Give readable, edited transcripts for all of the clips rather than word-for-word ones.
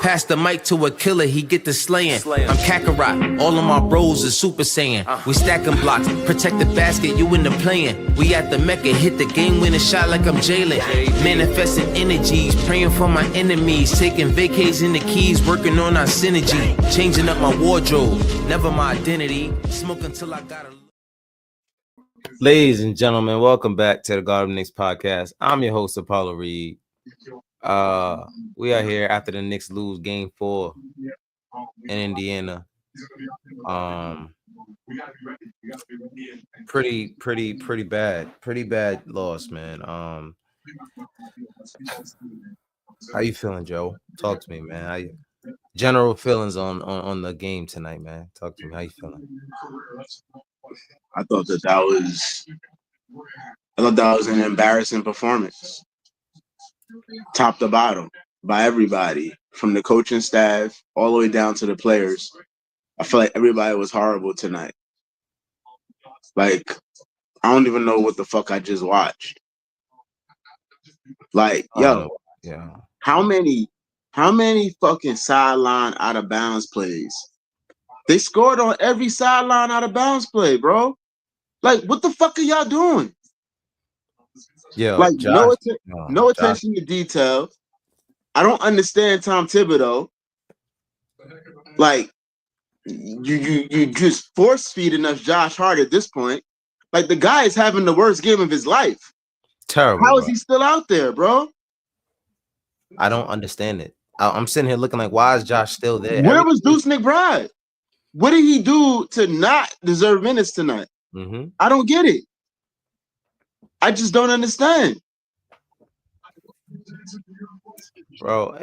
Pass the mic to a killer, he get the slaying. I'm Kakarot, all of my bros is Super Saiyan. We stacking blocks, protect the basket, you in the playing. We at the Mecca, hit the game-winning shot like I'm Jalen. Manifesting energies, praying for my enemies. Taking vacays in the keys, working on our synergy. Changing up my wardrobe, never my identity. Smoking till I got a... Ladies and gentlemen, welcome back to the Garden Knicks podcast. I'm your host, Apollo Reed. We are here after the Knicks lose Game 4 in Indiana. Pretty bad loss, man. How you feeling, Joe? Talk to me, man. General feelings on the game tonight, man. Talk to me. How you feeling? I thought that was an embarrassing performance, top to bottom, by everybody, from the coaching staff all the way down to the players. I feel like everybody was horrible tonight. Like, I don't even know what the fuck I just watched. Like, how many fucking sideline out of bounds plays? They scored on every sideline out of bounds play, bro. Like, what the fuck are y'all doing? Yeah, like Josh, no attention to detail. I don't understand Tom Thibodeau. Like, you just force feeding us Josh Hart at this point. Like, the guy is having the worst game of his life. Terrible. How is he still out there, bro? I don't understand it. I'm sitting here looking like, why is Josh still there? Where was Deuce McBride? What did he do to not deserve minutes tonight? Mm-hmm. I don't get it. I just don't understand. Bro,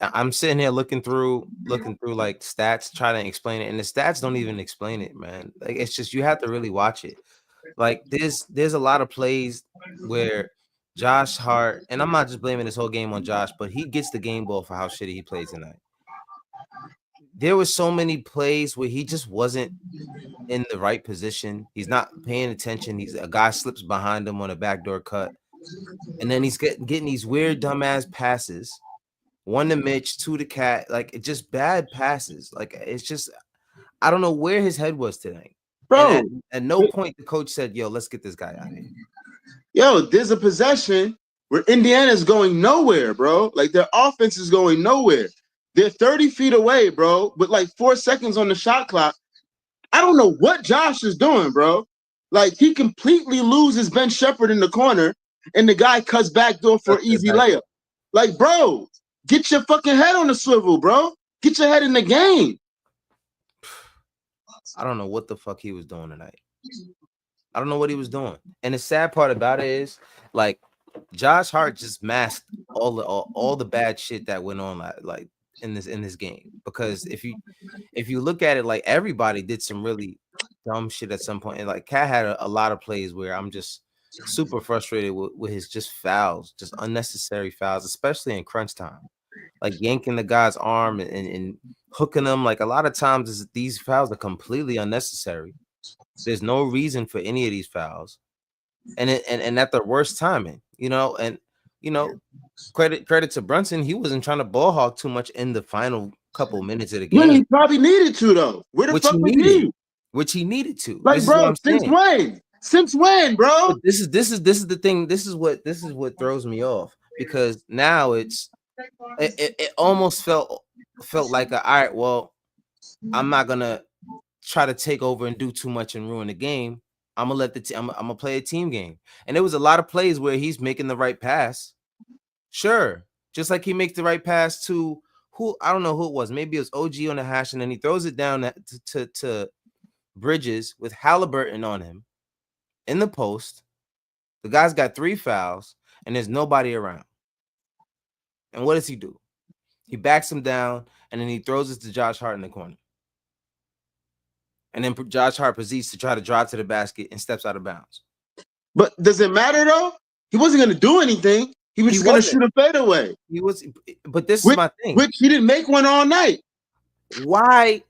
I'm sitting here looking through like stats, trying to explain it, and the stats don't even explain it, man. Like, it's just, you have to really watch it. Like, there's a lot of plays where Josh Hart, and I'm not just blaming this whole game on Josh, but he gets the game ball for how shitty he plays tonight. There were so many plays where he just wasn't in the right position. He's not paying attention. A guy slips behind him on a backdoor cut. And then he's getting these weird dumbass passes. 1 to Mitch, 2 to Cat. Like, it's just bad passes. Like, it's just, I don't know where his head was tonight. Bro, at no point the coach said, yo, let's get this guy out of here. Yo, there's a possession where Indiana's going nowhere, bro. Like, their offense is going nowhere. They're 30 feet away, bro, with like 4 seconds on the shot clock. I don't know what Josh is doing, bro. Like, he completely loses Ben Shepherd in the corner, and the guy cuts backdoor for an easy layup. Like, bro, get your fucking head on the swivel, bro. Get your head in the game. I don't know what the fuck he was doing tonight. I don't know what he was doing. And the sad part about it is, like, Josh Hart just masked all the bad shit that went on, like in this game. Because if you look at it, like, everybody did some really dumb shit at some point. And like, Cat had a lot of plays where I'm just super frustrated with his just fouls, just unnecessary fouls, especially in crunch time. Like, yanking the guy's arm and hooking him. Like, a lot of times these fouls are completely unnecessary. There's no reason for any of these fouls. And at the worst timing, and credit to Brunson, he wasn't trying to ball hog too much in the final couple minutes of the game. Yeah, he probably needed to, though. Where the fuck was he? Which he needed to. Like, bro, since when? Since when, bro? But this is the thing. This is what throws me off, because now it almost felt like all right, well, I'm not gonna try to take over and do too much and ruin the game. I'm gonna let I'm gonna play a team game. And there was a lot of plays where he's making the right pass. Sure. Just like he makes the right pass to who, I don't know who it was. Maybe it was OG on the hash, and then he throws it down to Bridges with Halliburton on him in the post. The guy's got 3 fouls and there's nobody around. And what does he do? He backs him down, and then he throws it to Josh Hart in the corner. And then Josh Hart proceeds to try to drive to the basket and steps out of bounds. But does it matter, though? He wasn't going to do anything. He was just going to shoot a fadeaway. But this is my thing. Which he didn't make one all night. Why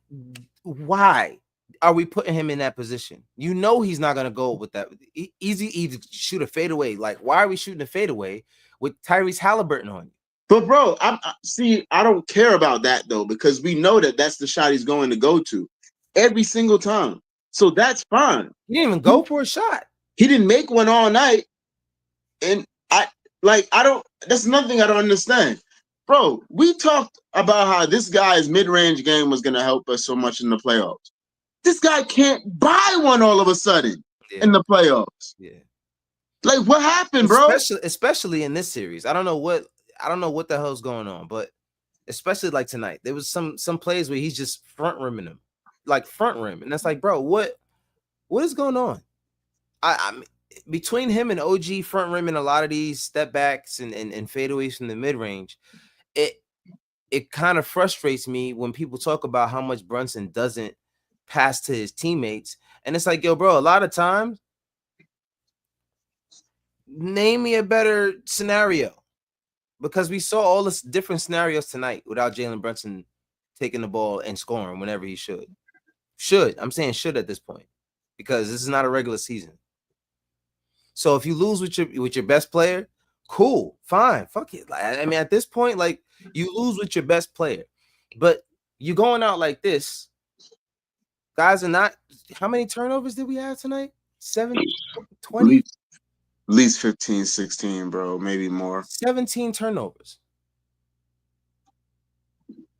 are we putting him in that position? You know he's not going to go with that. Easy shoot a fadeaway. Like, why are we shooting a fadeaway with Tyrese Halliburton on you? But bro, I don't care about that though, because we know that that's the shot he's going to go to every single time. So that's fine. He didn't even go for a shot. He didn't make one all night, and I don't. That's nothing I don't understand, bro. We talked about how this guy's mid-range game was going to help us so much in the playoffs. This guy can't buy one all of a sudden in the playoffs. Yeah. Like, what happened, bro? Especially in this series. I don't know what the hell's going on, but especially like tonight, there was some plays where he's just front rimming them, like front rim, and that's like, bro, what is going on? I mean, between him and OG front rimming a lot of these step backs and fadeaways from the mid range, it kind of frustrates me when people talk about how much Brunson doesn't pass to his teammates, and it's like, yo, bro, a lot of times, name me a better scenario. Because we saw all the different scenarios tonight without Jalen Brunson taking the ball and scoring whenever he should. I'm saying should at this point, because this is not a regular season. So if you lose with your best player, cool, fine, fuck it. Like, I mean, at this point, like, you lose with your best player, but you going out like this, guys are not. How many turnovers did we have tonight? 7, 20? At least 15, 16, bro, maybe more. 17 turnovers.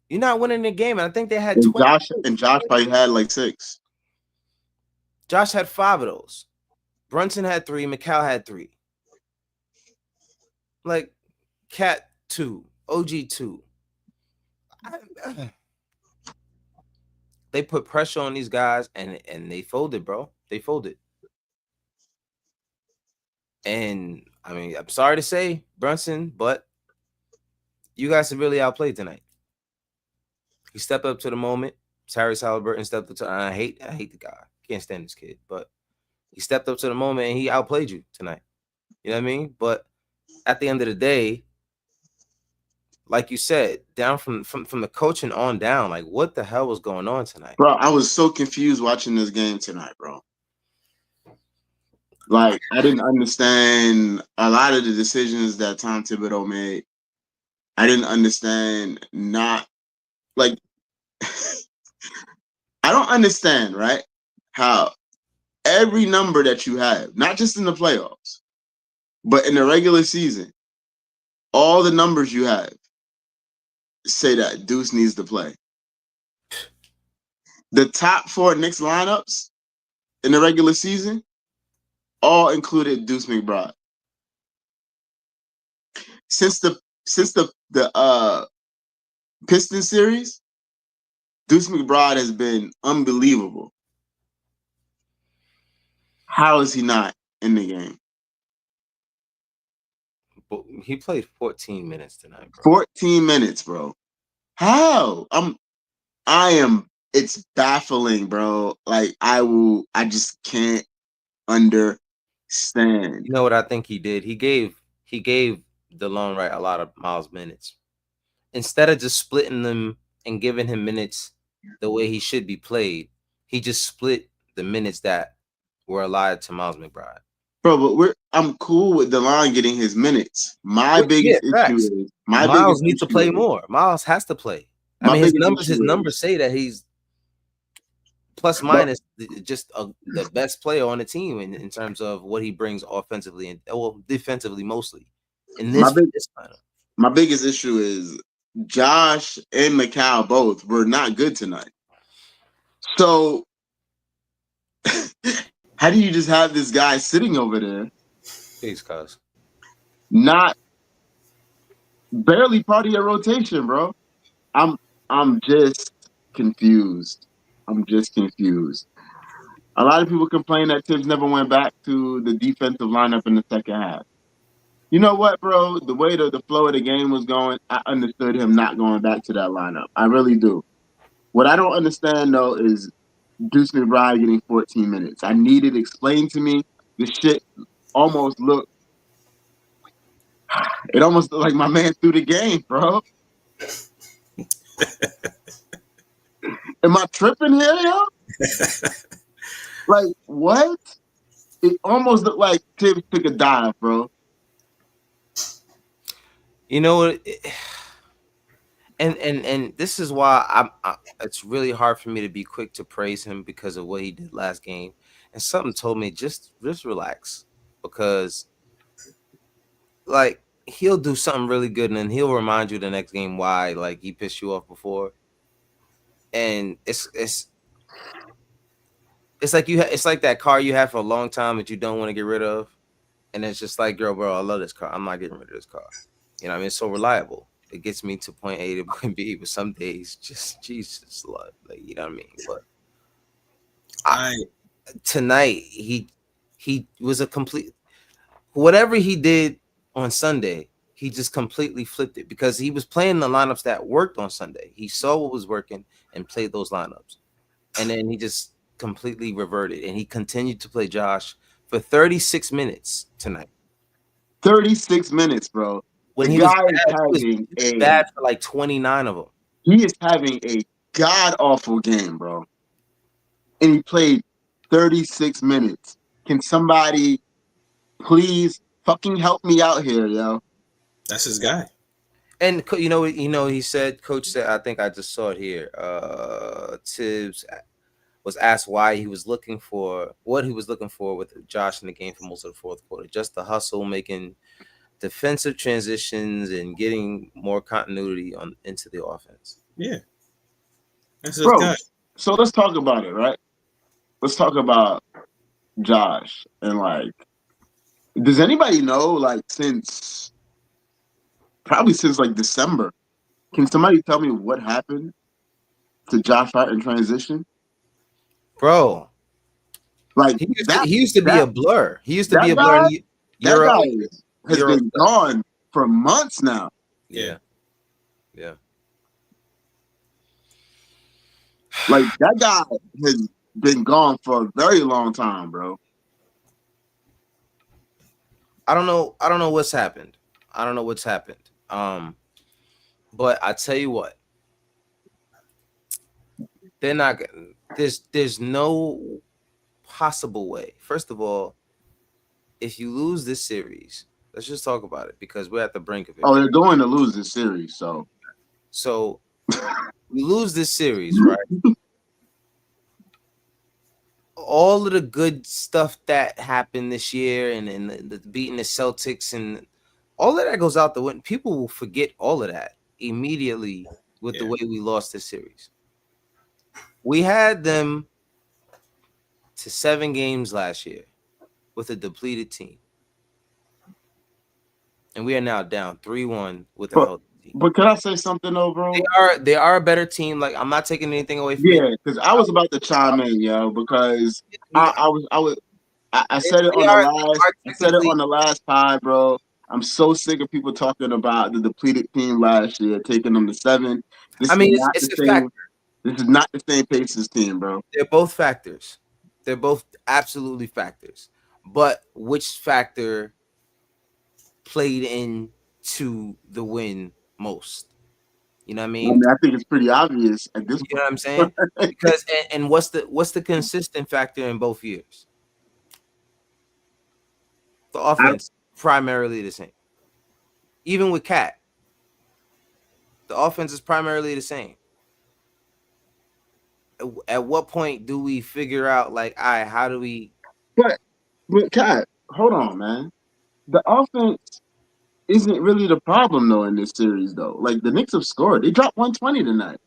You're not winning the game, and I think they had 20. 20. Josh probably had like 6. Josh had 5 of those. Brunson had 3. McCall had 3. Like, Cat 2, OG 2. They put pressure on these guys, and they folded, bro. They folded. And I mean, I'm sorry to say, Brunson, but you guys have really outplayed tonight. He stepped up to the moment. Tyrese Halliburton stepped up to. I hate the guy. Can't stand this kid, but he stepped up to the moment and he outplayed you tonight. You know what I mean? But at the end of the day, like you said, down from the coaching on down, like, what the hell was going on tonight? Bro, I was so confused watching this game tonight, bro. Like, I didn't understand a lot of the decisions that Tom Thibodeau made. I didn't understand I don't understand, right? How every number that you have, not just in the playoffs, but in the regular season, all the numbers you have say that Deuce needs to play. The top 4 Knicks lineups in the regular season all included Deuce McBride. Since the Pistons series, Deuce McBride has been unbelievable. How is he not in the game? He played 14 minutes tonight, bro. 14 minutes, bro. How? It's baffling, bro. Like, I just can't understand. You know what I think he did? He gave DeLone Wright a lot of Miles minutes. Instead of just splitting them and giving him minutes the way he should be played, he just split the minutes that were allotted to Miles McBride. Bro, but I'm cool with DeLon getting his minutes. My biggest issue is Miles needs to play more. Miles has to play. I mean, his numbers say that he's plus minus just the best player on the team in terms of what he brings offensively and defensively mostly. In this lineup. My biggest issue is Josh and McCall both were not good tonight. So how do you just have this guy sitting over there? Peace, cuz. Not barely part of your rotation, bro. I'm just confused. A lot of people complain that Tibbs never went back to the defensive lineup in the second half. You know what, bro? The way the flow of the game was going, I understood him not going back to that lineup. I really do. What I don't understand, though, is Deuce McBride getting 14 minutes. I need it explained to me. This shit almost looked like my man threw the game, bro. Am I tripping here, yo? Like, what? It almost looked like Tibbs took a dive, bro. You know what? And this is why it's really hard for me to be quick to praise him because of what he did last game. And something told me just relax, because like he'll do something really good and then he'll remind you the next game why like he pissed you off before. And it's like it's like that car you had for a long time that you don't want to get rid of, and it's just like, girl, bro, I love this car. I'm not getting rid of this car. You know what I mean? It's so reliable. It gets me to point A to point B, but some days just Jesus love, like, you know what I mean? But tonight he was a complete, whatever he did on Sunday, he just completely flipped it because he was playing the lineups that worked on Sunday. He saw what was working and played those lineups. And then he just completely reverted and he continued to play Josh for 36 minutes tonight. 36 minutes, bro. When the he guy was is bad, having he was bad for like 29 of them. He is having a god awful game, bro. And he played 36 minutes. Can somebody please fucking help me out here, yo? That's his guy. And you know, he said, Coach said, I think I just saw it here. Tibbs was asked why he was looking for what he was looking for with Josh in the game for most of the fourth quarter. Just the hustle, making defensive transitions and getting more continuity on into the offense. Yeah. That's his Bro, guy. so let's talk about it, right? Let's talk about Josh and like, does anybody know like probably since like December, can somebody tell me what happened to Josh Hart in transition? Bro, like he used to be a blur. He used to be a blur. That guy has been gone for months now. Yeah. Like that guy has been gone for a very long time, bro. I don't know what's happened. But I tell you what, they're not. There's no possible way. First of all, if you lose this series, let's just talk about it because we're at the brink of it. Oh, they're going to lose this series, so we lose this series, right? All of the good stuff that happened this year and the beating the Celtics and all of that goes out the window. People will forget all of that immediately with the way we lost this series. We had them to 7 games last year with a depleted team. And we are now down 3-1 with a healthy team. But can I say something though, bro? They are a better team. Like, I'm not taking anything away from it. Yeah, because I was about to chime in, yo, because I said it on the last pod, bro. I'm so sick of people talking about the depleted team last year, taking them to 7. It's a factor. This is not the same Pacers team, bro. They're both factors. They're both absolutely factors. But which factor played into the win most? You know what I mean? I think it's pretty obvious at this point. You know what I'm saying? Because and what's the consistent factor in both years? The offense primarily the same. Even with Cat, the offense is primarily the same. At what point do we figure out, like, all right, how do we? But Cat, hold on, man. The offense isn't really the problem though in this series though. Like the Knicks have scored. They dropped 120 tonight.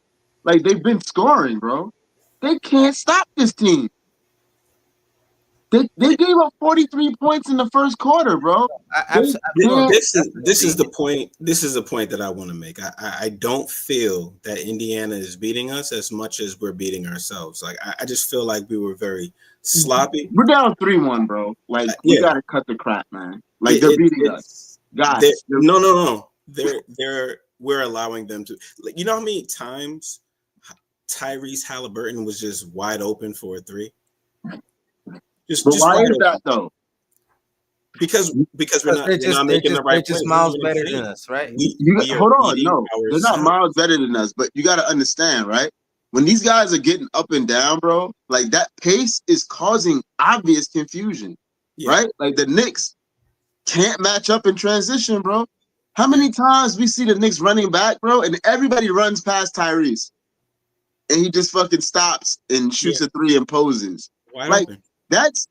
Like they've been scoring, bro. They can't stop this team. They gave up 43 points in the first quarter, bro. This is the point. This is the point that I want to make. I don't feel that Indiana is beating us as much as we're beating ourselves. Like I just feel like we were very sloppy. We're down 3-1, bro. Like we gotta cut the crap, man. Like they're beating us, guys. No. We're allowing them to. Like, you know how many times Tyrese Halliburton was just wide open for a 3. But why is that though? Because we're not making the right plays. Just miles better than us, right? Hold on, no, they're not miles better than us. But you got to understand, right? When these guys are getting up and down, bro, like that pace is causing obvious confusion, right? Like the Knicks can't match up in transition, bro. How many times we see the Knicks running back, bro, and everybody runs past Tyrese, and he just fucking stops and shoots a three and poses. Wide Like open. that's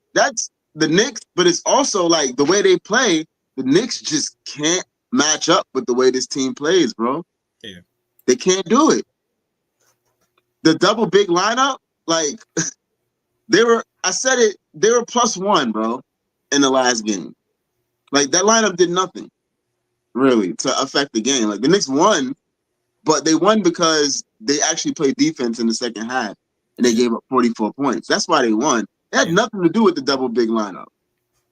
the Knicks, but it's also like the way they play. The Knicks just can't match up with the way this team plays, bro. Yeah. They can't do it. The double big lineup, like they were +1, bro, in the last game. Like that lineup did nothing really to affect the game. Like the Knicks won, but they won because they actually played defense in the second half and they gave up 44 points. That's why they won. It had nothing to do with the double big lineup.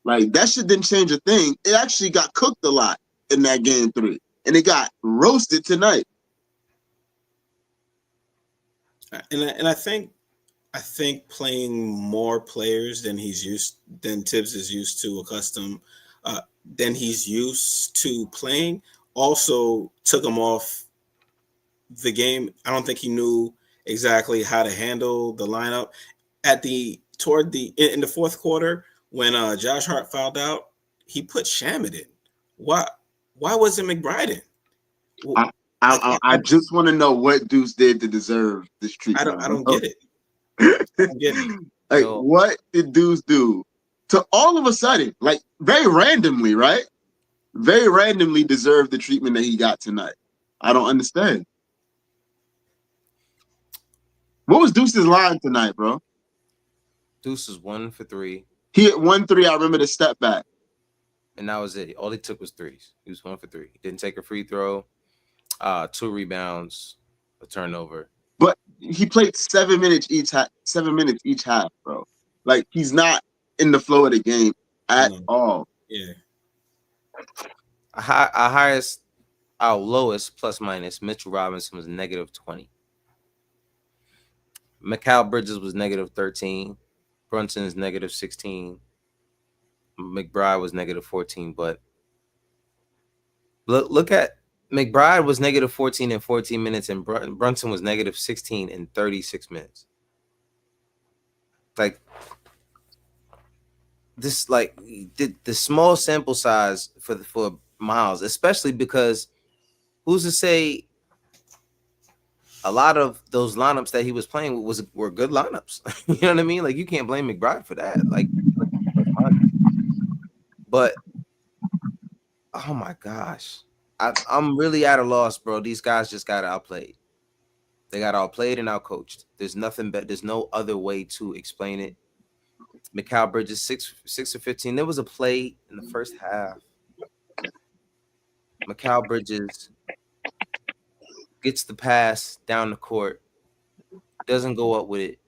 Like that shit didn't change a thing. It actually got cooked a lot in that game 3, and it got roasted tonight. And I think playing more players than Tibbs is used to, than he's used to playing, also took him off the game. I don't think he knew exactly how to handle the lineup in the fourth quarter when Josh Hart fouled out. He put Shamet in. Why wasn't McBride in? I just want to know what Deuce did to deserve this treatment. I don't get it. I don't get it. Like, what did Deuce do to all of a sudden, like very randomly, right? Very randomly deserve the treatment that he got tonight. I don't understand. What was Deuce's line tonight, bro? Deuce was 1 for 3. He hit 1 3. I remember the step back. And that was it. All he took was threes. He was 1 for 3. He didn't take a free throw, 2 rebounds, a turnover. But he played 7 minutes each half, bro. Like he's not in the flow of the game at all. Yeah. Our lowest plus minus, Mitchell Robinson was -20. Mikal Bridges was -13. Brunson is -16. McBride was -14. But look at McBride was -14 in 14 minutes, and Brunson was -16 in 36 minutes. Like this, like the small sample size for Miles, especially because who's to say a lot of those lineups that he was playing were good lineups. You know what I mean? Like you can't blame McBride for that. Like, but oh my gosh, I'm really at a loss, bro. These guys just got outplayed. They got outplayed and outcoached. There's nothing but there's no other way to explain it. Mikal Bridges 6 for 15. There was a play in the first half. Mikal Bridges gets the pass down the court, doesn't go up with it,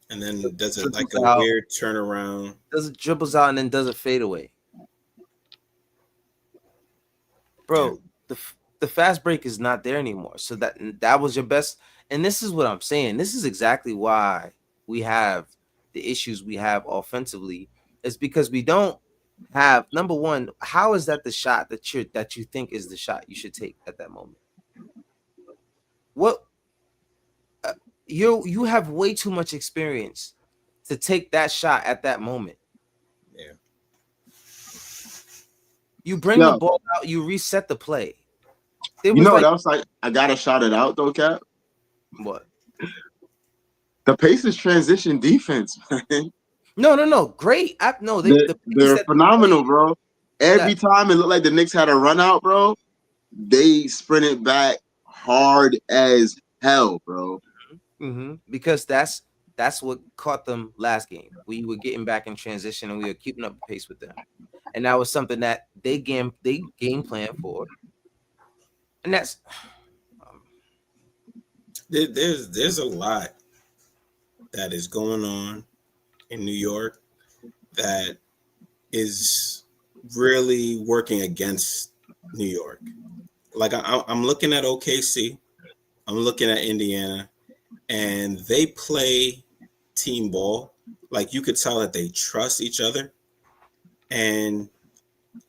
and then does it like a weird turnaround. Dribbles out and then does a fadeaway. Bro, the fast break is not there anymore. So that was your best. And this is what I'm saying. This is exactly why we have the issues we have offensively. It's because we don't have, number one, how is that the shot that you think is the shot you should take at that moment? What you have way too much experience to take that shot at that moment. Yeah. You bring the ball out, you reset the play. That was like, I gotta shout it out though, Cap. What? The Pacers transition defense, man. No. Great. They're phenomenal, bro. Every time it looked like the Knicks had a run out, bro, they sprinted back hard as hell, bro. Mm-hmm. Because that's what caught them last game. We were getting back in transition and we were keeping up the pace with them. And that was something that they game plan for. And that's there's a lot that is going on in New York that is really working against New York. Like I'm looking at OKC, I'm looking at Indiana, and they play team ball. Like you could tell that they trust each other. And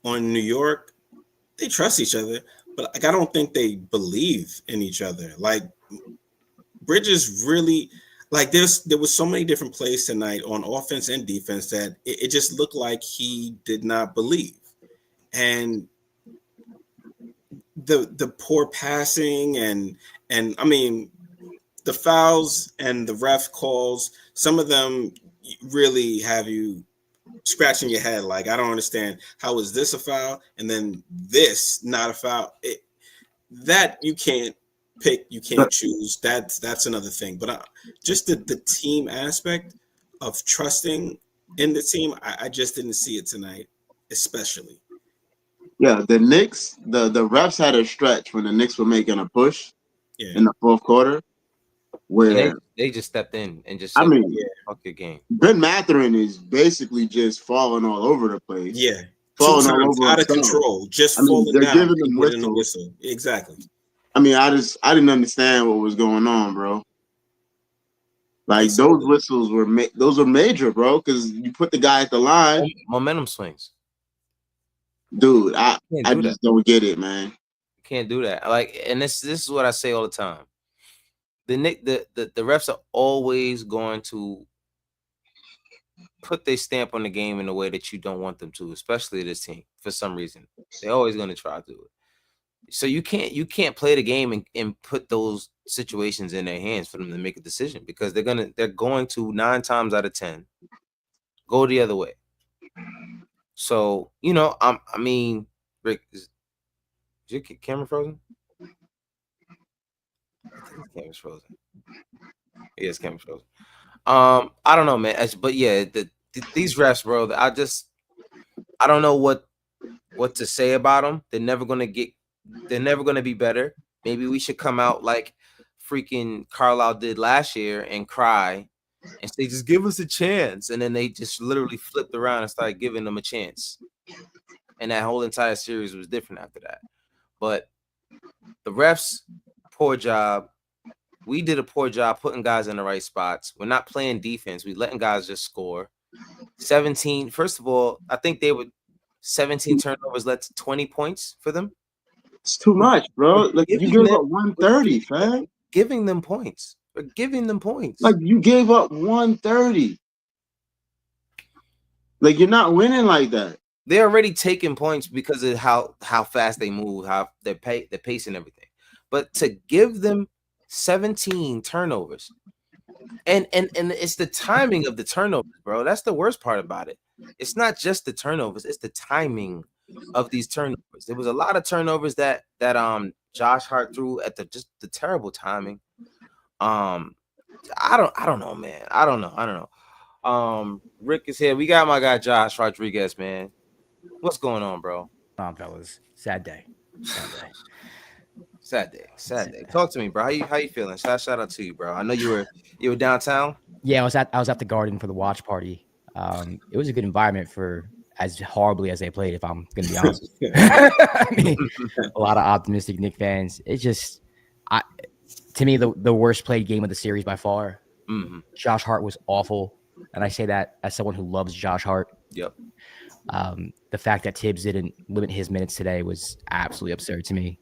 on New York, they trust each other, but like I don't think they believe in each other. Like Bridges really, like there was so many different plays tonight on offense and defense that it just looked like he did not believe. And the poor passing and I mean the fouls and the ref calls, some of them really have you scratching your head. Like, I don't understand, how is this a foul and then this not a foul? That you can't pick, you can't choose. That's another thing. But just the team aspect of trusting in the team, I just didn't see it tonight, especially. Yeah, the Knicks, the refs had a stretch when the Knicks were making a push in the fourth quarter, where they just stepped in and just I said, mean, fuck your game. Ben Mathurin is basically just falling all over the place. Yeah. Falling Two all times over out of himself. control, just I mean, falling they're down giving and them getting a whistles. whistle. Exactly. I mean, I didn't understand what was going on, bro. Like, those whistles were those were major, bro, because you put the guy at the line. Momentum swings. Dude, I just don't get it, man. Can't do that. Like, and this is what I say all the time. The refs are always going to put their stamp on the game in a way that you don't want them to, especially this team. For some reason, they're always going to try to do it. So you can't play the game and put those situations in their hands for them to make a decision, because they're going to 9 times out of 10 go the other way. So, you know, I mean, Rick, is your camera frozen? I think his camera's frozen. Yes, camera's frozen. I don't know, man. But yeah, these refs, bro, I don't know what to say about them. They're never gonna be better. Maybe we should come out like freaking Carlisle did last year and cry and say, just give us a chance. And then they just literally flipped around and started giving them a chance. And that whole entire series was different after that. But the refs, poor job. We did a poor job putting guys in the right spots. We're not playing defense. We're letting guys just score. 17. First of all, I think they would 17 turnovers led to 20 points for them. It's too much, bro. Like, you gave up 130, fam. Giving them points. We're giving them points. Like, you gave up 130. Like, you're not winning like that. They're already taking points because of how fast they move, how their pace and everything. But to give them 17 turnovers, and it's the timing of the turnovers, bro. That's the worst part about it. It's not just the turnovers, it's the timing of these turnovers. There was a lot of turnovers that Josh Hart threw at the terrible timing. I don't know, man. I don't know. Rick is here. We got my guy Josh Rodriguez, man. What's going on, bro? Fellas. Sad day. Sad day. Talk to me, bro. How you feeling? Shout out to you, bro. I know you were downtown. Yeah, I was at the Garden for the watch party. It was a good environment for as horribly as they played, if I'm gonna be honest. I mean, a lot of optimistic Knicks fans. It's just to me the worst played game of the series by far. Mm-hmm. Josh Hart was awful. And I say that as someone who loves Josh Hart. Yep. The fact that Tibbs didn't limit his minutes today was absolutely absurd to me.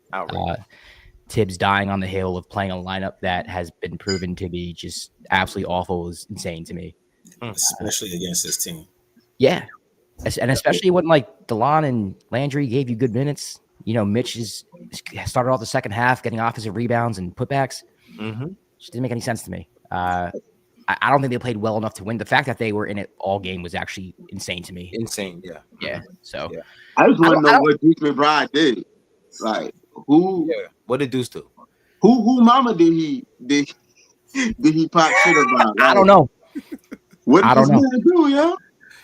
Tibbs dying on the hill of playing a lineup that has been proven to be just absolutely awful is insane to me. Especially against this team. Yeah. And especially when like DeLon and Landry gave you good minutes. You know, Mitch started off the second half getting offensive rebounds and putbacks. Mm-hmm. Just didn't make any sense to me. I don't think they played well enough to win. The fact that they were in it all game was actually insane to me. Insane, yeah. Yeah. So yeah. I just want to know what Deuce McBride did. Like, who? Yeah. What did Deuce do? Who mama did he pop shit about? Like, I don't know. What did this man do, yo?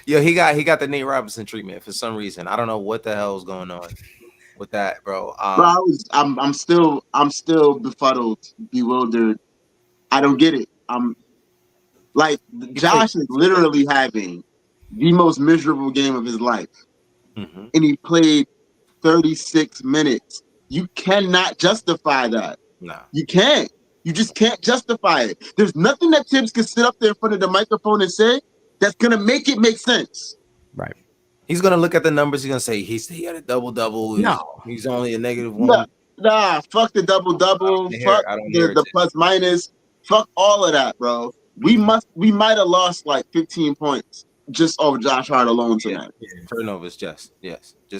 Yo, he got the Nate Robinson treatment for some reason. I don't know what the hell is going on with that, bro. I'm still befuddled, bewildered. I don't get it. Like, Josh is literally having the most miserable game of his life. Mm-hmm. And he played 36 minutes. You cannot justify that. No. You can't. You just can't justify it. There's nothing that Tibbs can sit up there in front of the microphone and say that's going to make it make sense. Right. He's going to look at the numbers. He's going to say he had a double-double. No. He's only a -1. Nah, fuck the double-double. Fuck the plus-minus. Fuck all of that, bro. We might have lost like 15 points. just off Josh Hart alone tonight. Turnovers, just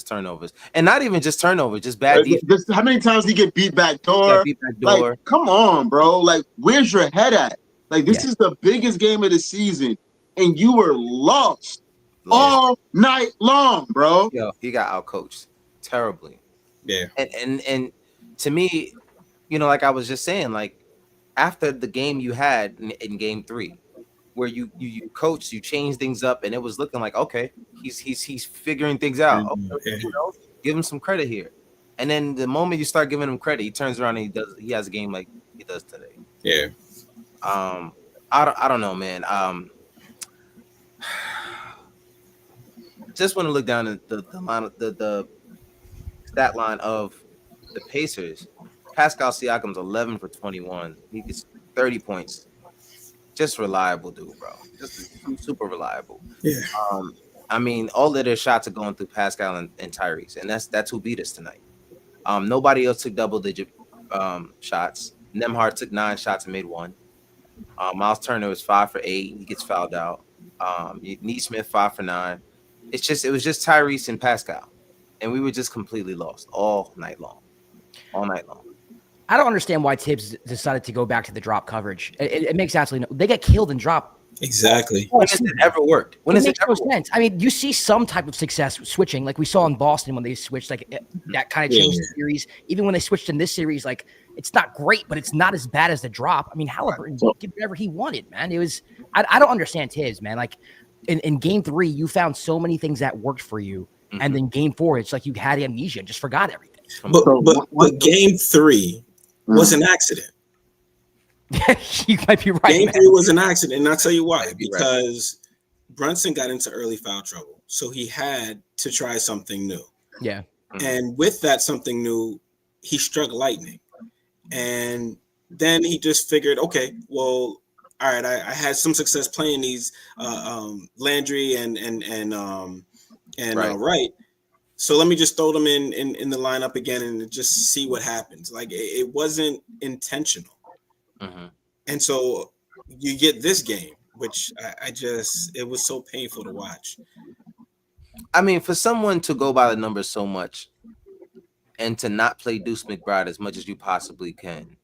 turnovers, and not even just turnovers, just bad defense. How many times did he get beat back door? Got beat back door. Like, come on, bro. Like, where's your head at? Like, this is the biggest game of the season, and you were lost all night long, bro. Yo, he got outcoached terribly. Yeah, and to me, you know, like I was just saying, like after the game you had in game 3, where you coached, you changed things up, and it was looking like, okay, he's figuring things out. Okay, you know, give him some credit here. And then the moment you start giving him credit, he turns around and he has a game like he does today. Yeah. I don't know, man. Just want to look down at the line of the stat line of the Pacers. Pascal Siakam's 11 for 21. He gets 30 points. Just reliable dude, bro. Just super reliable. Yeah. I mean, all of their shots are going through Pascal and Tyrese, and that's who beat us tonight. Nobody else took double-digit shots. Nembhard took 9 shots and made 1. Miles Turner was 5 for 8. He gets fouled out. Neesmith 5 for 9. It was just Tyrese and Pascal, and we were just completely lost all night long. I don't understand why Tibbs decided to go back to the drop coverage. It makes absolutely no. They get killed in drop. Exactly. When has it ever worked? It makes no sense. I mean, you see some type of success switching, like we saw in Boston when they switched. Like that kind of changed the series. Even when they switched in this series, like it's not great, but it's not as bad as the drop. I mean, Halliburton did whatever he wanted, man. It was. I don't understand Tibbs, man. Like in game 3, you found so many things that worked for you, and then game 4, it's like you had amnesia and just forgot everything. But game 3 was an accident. You might be right. Game 3 was an accident, and I'll tell you why. Because Brunson got into early foul trouble, so he had to try something new. Yeah. And with that something new, he struck lightning. And then he just figured, okay, well, all right, I had some success playing these Landry and Wright. So let me just throw them in the lineup again and just see what happens. Like it wasn't intentional. And so you get this game, which it was so painful to watch. I mean, for someone to go by the numbers so much and to not play Deuce McBride as much as you possibly can,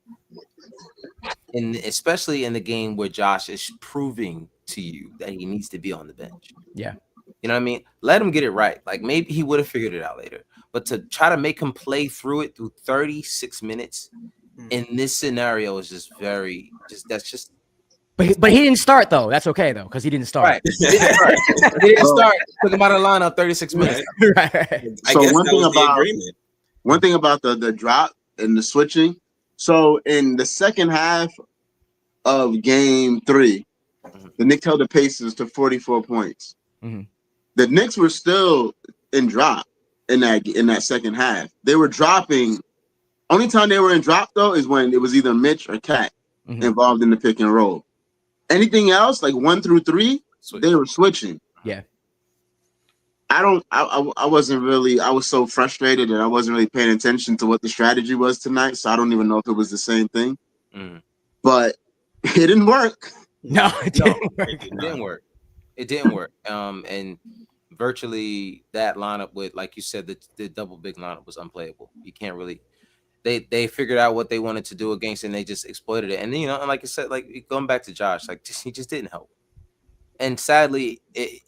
and especially in the game where Josh is proving to you that he needs to be on the bench. Yeah. You know what I mean? Let him get it right. Like maybe he would have figured it out later. But to try to make him play through it through 36 minutes in this scenario is just that's just. But he didn't start though. That's okay though, because he didn't start. Right. He didn't start. Took him out of the lineup 36 minutes. Right. I So guess that was the agreement. One thing about the drop and the switching. So in the second half of game 3, the Knicks held the Pacers to 44 points. The Knicks were still in drop in that second half. They were dropping. Only time they were in drop though is when it was either Mitch or Cat involved in the pick and roll. Anything else, like 1 through 3, they were switching. Yeah. I wasn't really. I was so frustrated and I wasn't really paying attention to what the strategy was tonight. So I don't even know if it was the same thing. But it didn't work. No, it didn't work. It didn't work. And virtually that lineup with, like you said, the double big lineup was unplayable. You can't really. They figured out what they wanted to do against it, and they just exploited it. And you know, and like I said, like going back to Josh, like he just didn't help. And sadly, it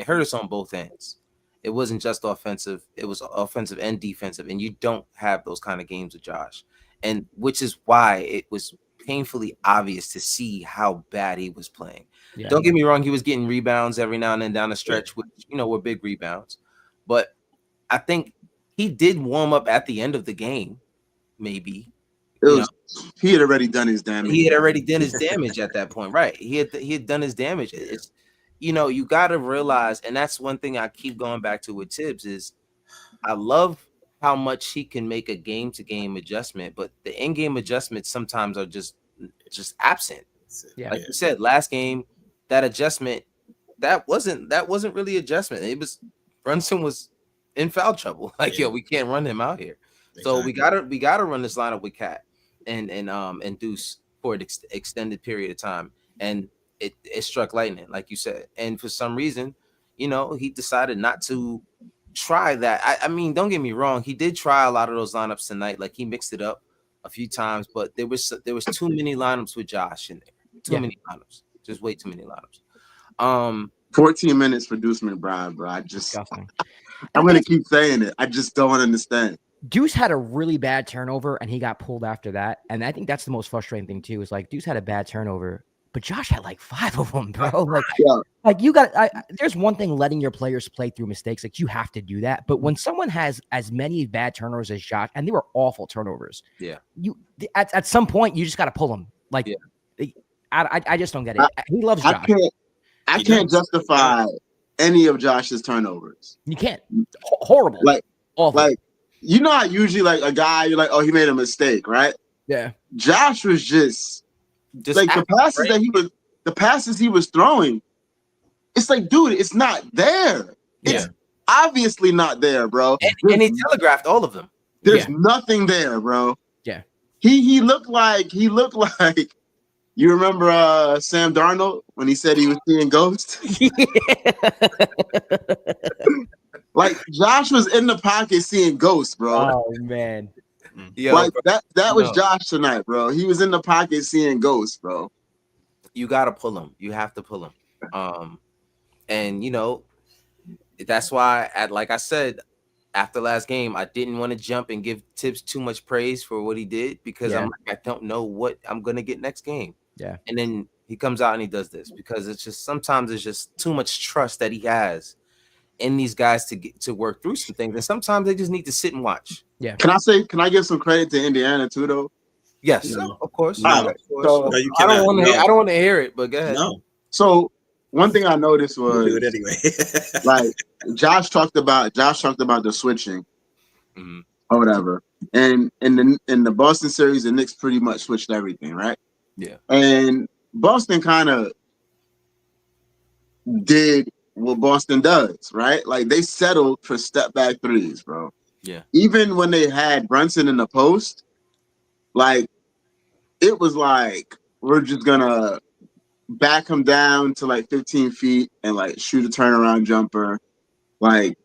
hurt us on both ends. It wasn't just offensive; it was offensive and defensive. And you don't have those kind of games with Josh, and which is why it was painfully obvious to see how bad he was playing. Yeah. Don't get me wrong; he was getting rebounds every now and then down the stretch, which were big rebounds. But I think he did warm up at the end of the game, maybe. He had already done his damage. He had already done his damage at that point, right? He had done his damage. It's you got to realize, and that's one thing I keep going back to with Tibbs is, I love how much he can make a game-to-game adjustment, but the in-game adjustments sometimes are just absent. Yeah. Like you said, last game, that adjustment that wasn't really adjustment. It was Brunson was in foul trouble. Like, we can't run him out here. So we gotta run this lineup with Cat and Deuce for an extended period of time. And it struck lightning, like you said. And for some reason, he decided not to try that. I mean, don't get me wrong, he did try a lot of those lineups tonight. Like, he mixed it up a few times, but there was too many lineups with Josh in there. Too many lineups. Just way too many lineups. 14 minutes for Deuce McBride, bro. I'm gonna keep saying it. I just don't understand. Deuce had a really bad turnover and he got pulled after that. And I think that's the most frustrating thing too, is like Deuce had a bad turnover, but Josh had like 5 of them, bro. Like you got there's one thing letting your players play through mistakes. Like, you have to do that. But when someone has as many bad turnovers as Josh, and they were awful turnovers, you at some point you just got to pull them. Like, I just don't get it. He loves Josh. I can't justify any of Josh's turnovers. You can't. Horrible. Like, awful. Like, I usually, like, a guy, you're like, oh, he made a mistake, right? Yeah. Josh was just like, the passes he was throwing. It's like, dude, it's not there. It's obviously not there, bro. And he telegraphed all of them. There's nothing there, bro. Yeah. He looked like you remember Sam Darnold when he said he was seeing ghosts? Like, Josh was in the pocket seeing ghosts, bro. Oh man. Yo, like, that was Josh tonight, bro. He was in the pocket seeing ghosts, bro. You gotta pull him. You have to pull him. And that's why, like I said, after last game, I didn't want to jump and give Tibbs too much praise for what he did, because I'm like, I don't know what I'm gonna get next game. Yeah. And then he comes out and he does this, because it's just sometimes it's just too much trust that he has in these guys to work through some things, and sometimes they just need to sit and watch. Yeah. Can I give some credit to Indiana too, though? Yes, of course. No. So, No, you I cannot. don't want to hear it, but go ahead. No. So one thing I noticed was, do it anyway. like, Josh talked about the switching, or whatever. And in the Boston series, the Knicks pretty much switched everything, right? Yeah. And Boston kind of did what Boston does, right? Like, they settled for step back threes, bro. Yeah. Even when they had Brunson in the post, like, it was like, we're just gonna back him down to like 15 feet and like shoot a turnaround jumper. Like,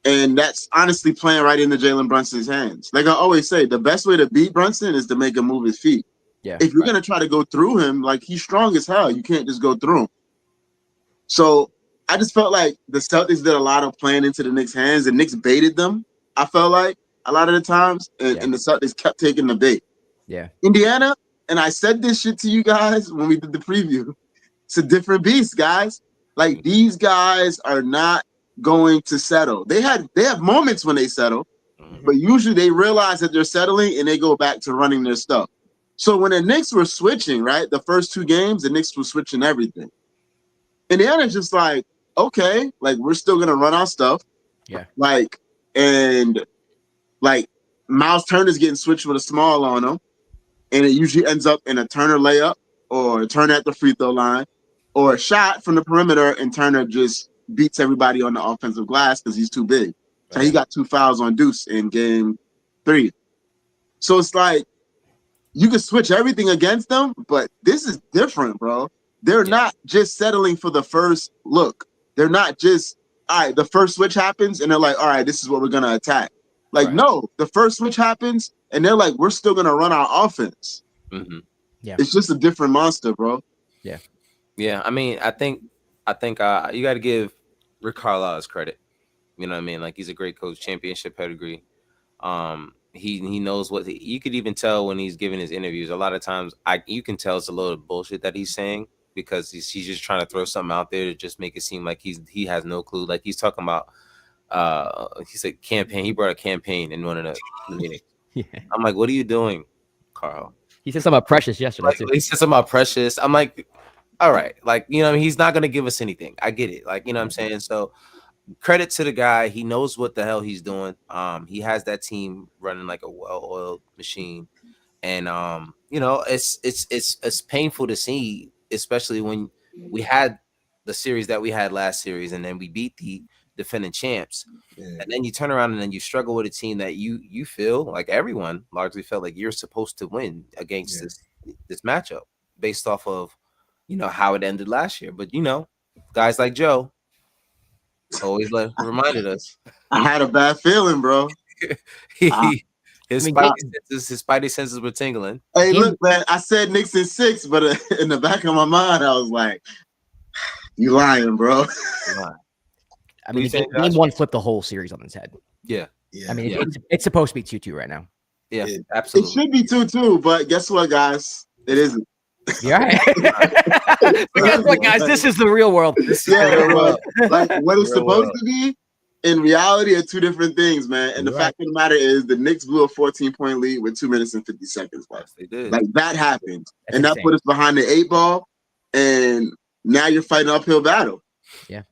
and that's honestly playing right into Jalen Brunson's hands. Like I always say, the best way to beat Brunson is to make him move his feet. Yeah. If you're gonna try to go through him, like, he's strong as hell. You can't just go through him. So I just felt like the Celtics did a lot of playing into the Knicks' hands. The Knicks baited them, I felt like, a lot of the times, and the Celtics kept taking the bait. Yeah. Indiana, and I said this shit to you guys when we did the preview, it's a different beast, guys. Like, these guys are not going to settle. They have moments when they settle, but usually they realize that they're settling and they go back to running their stuff. So when the Knicks were switching, right, the first 2 games, the Knicks were switching everything. Indiana's just like, okay, like, we're still gonna run our stuff. Yeah. Like, and like, Miles Turner's getting switched with a small on him, and it usually ends up in a Turner layup or a Turner at the free throw line or a shot from the perimeter, and Turner just beats everybody on the offensive glass because he's too big. So he got 2 fouls on Deuce in game 3. So it's like, you can switch everything against them, but this is different, bro. They're not just settling for the first look. They're not just, all right, the first switch happens, and they're like, all right, this is what we're going to attack. Like, no, the first switch happens, and they're like, we're still going to run our offense. Yeah. It's just a different monster, bro. Yeah. Yeah. I mean, I think you got to give Rick Carlisle his credit. You know what I mean? Like, he's a great coach, championship pedigree. He knows what you could even tell when he's giving his interviews. A lot of times you can tell it's a little bullshit that he's saying, because he's just trying to throw something out there to just make it seem like he has no clue. Like, he's talking about he said campaign. He brought a campaign in one of the meetings. Yeah. I'm like, what are you doing, Carl? He said something about Precious yesterday. Like, he said something about Precious. I'm like, all right, like, you know, he's not gonna give us anything. I get it. Like, you know what I'm saying? So credit to the guy. He knows what the hell he's doing. He has that team running like a well-oiled machine. And you know, it's painful to see, especially when we had the series that we had last series, and then we beat the defending champs. And then you turn around and then you struggle with a team that you feel like everyone largely felt like you're supposed to win against this matchup based off of how it ended last year. But guys like Joe always reminded us. I had a bad feeling, bro. His spidey senses were tingling. Hey, look, man, I said Knicks in 6, but in the back of my mind, I was like, you lying, bro. I mean, game one flipped the whole series on its head. Yeah. I mean, it's supposed to be 2-2 right now. Yeah, absolutely. It should be 2-2, but guess what, guys? It isn't. Yeah. But guess what, guys? This is the real world. Like what it's supposed to be, in reality, are two different things, man. And the fact of the matter is, the Knicks blew a 14-point lead with 2 minutes and 50 seconds left. They did. Like that happened, That's and insane. that put us behind the 8 ball. And now you're fighting an uphill battle. Yeah.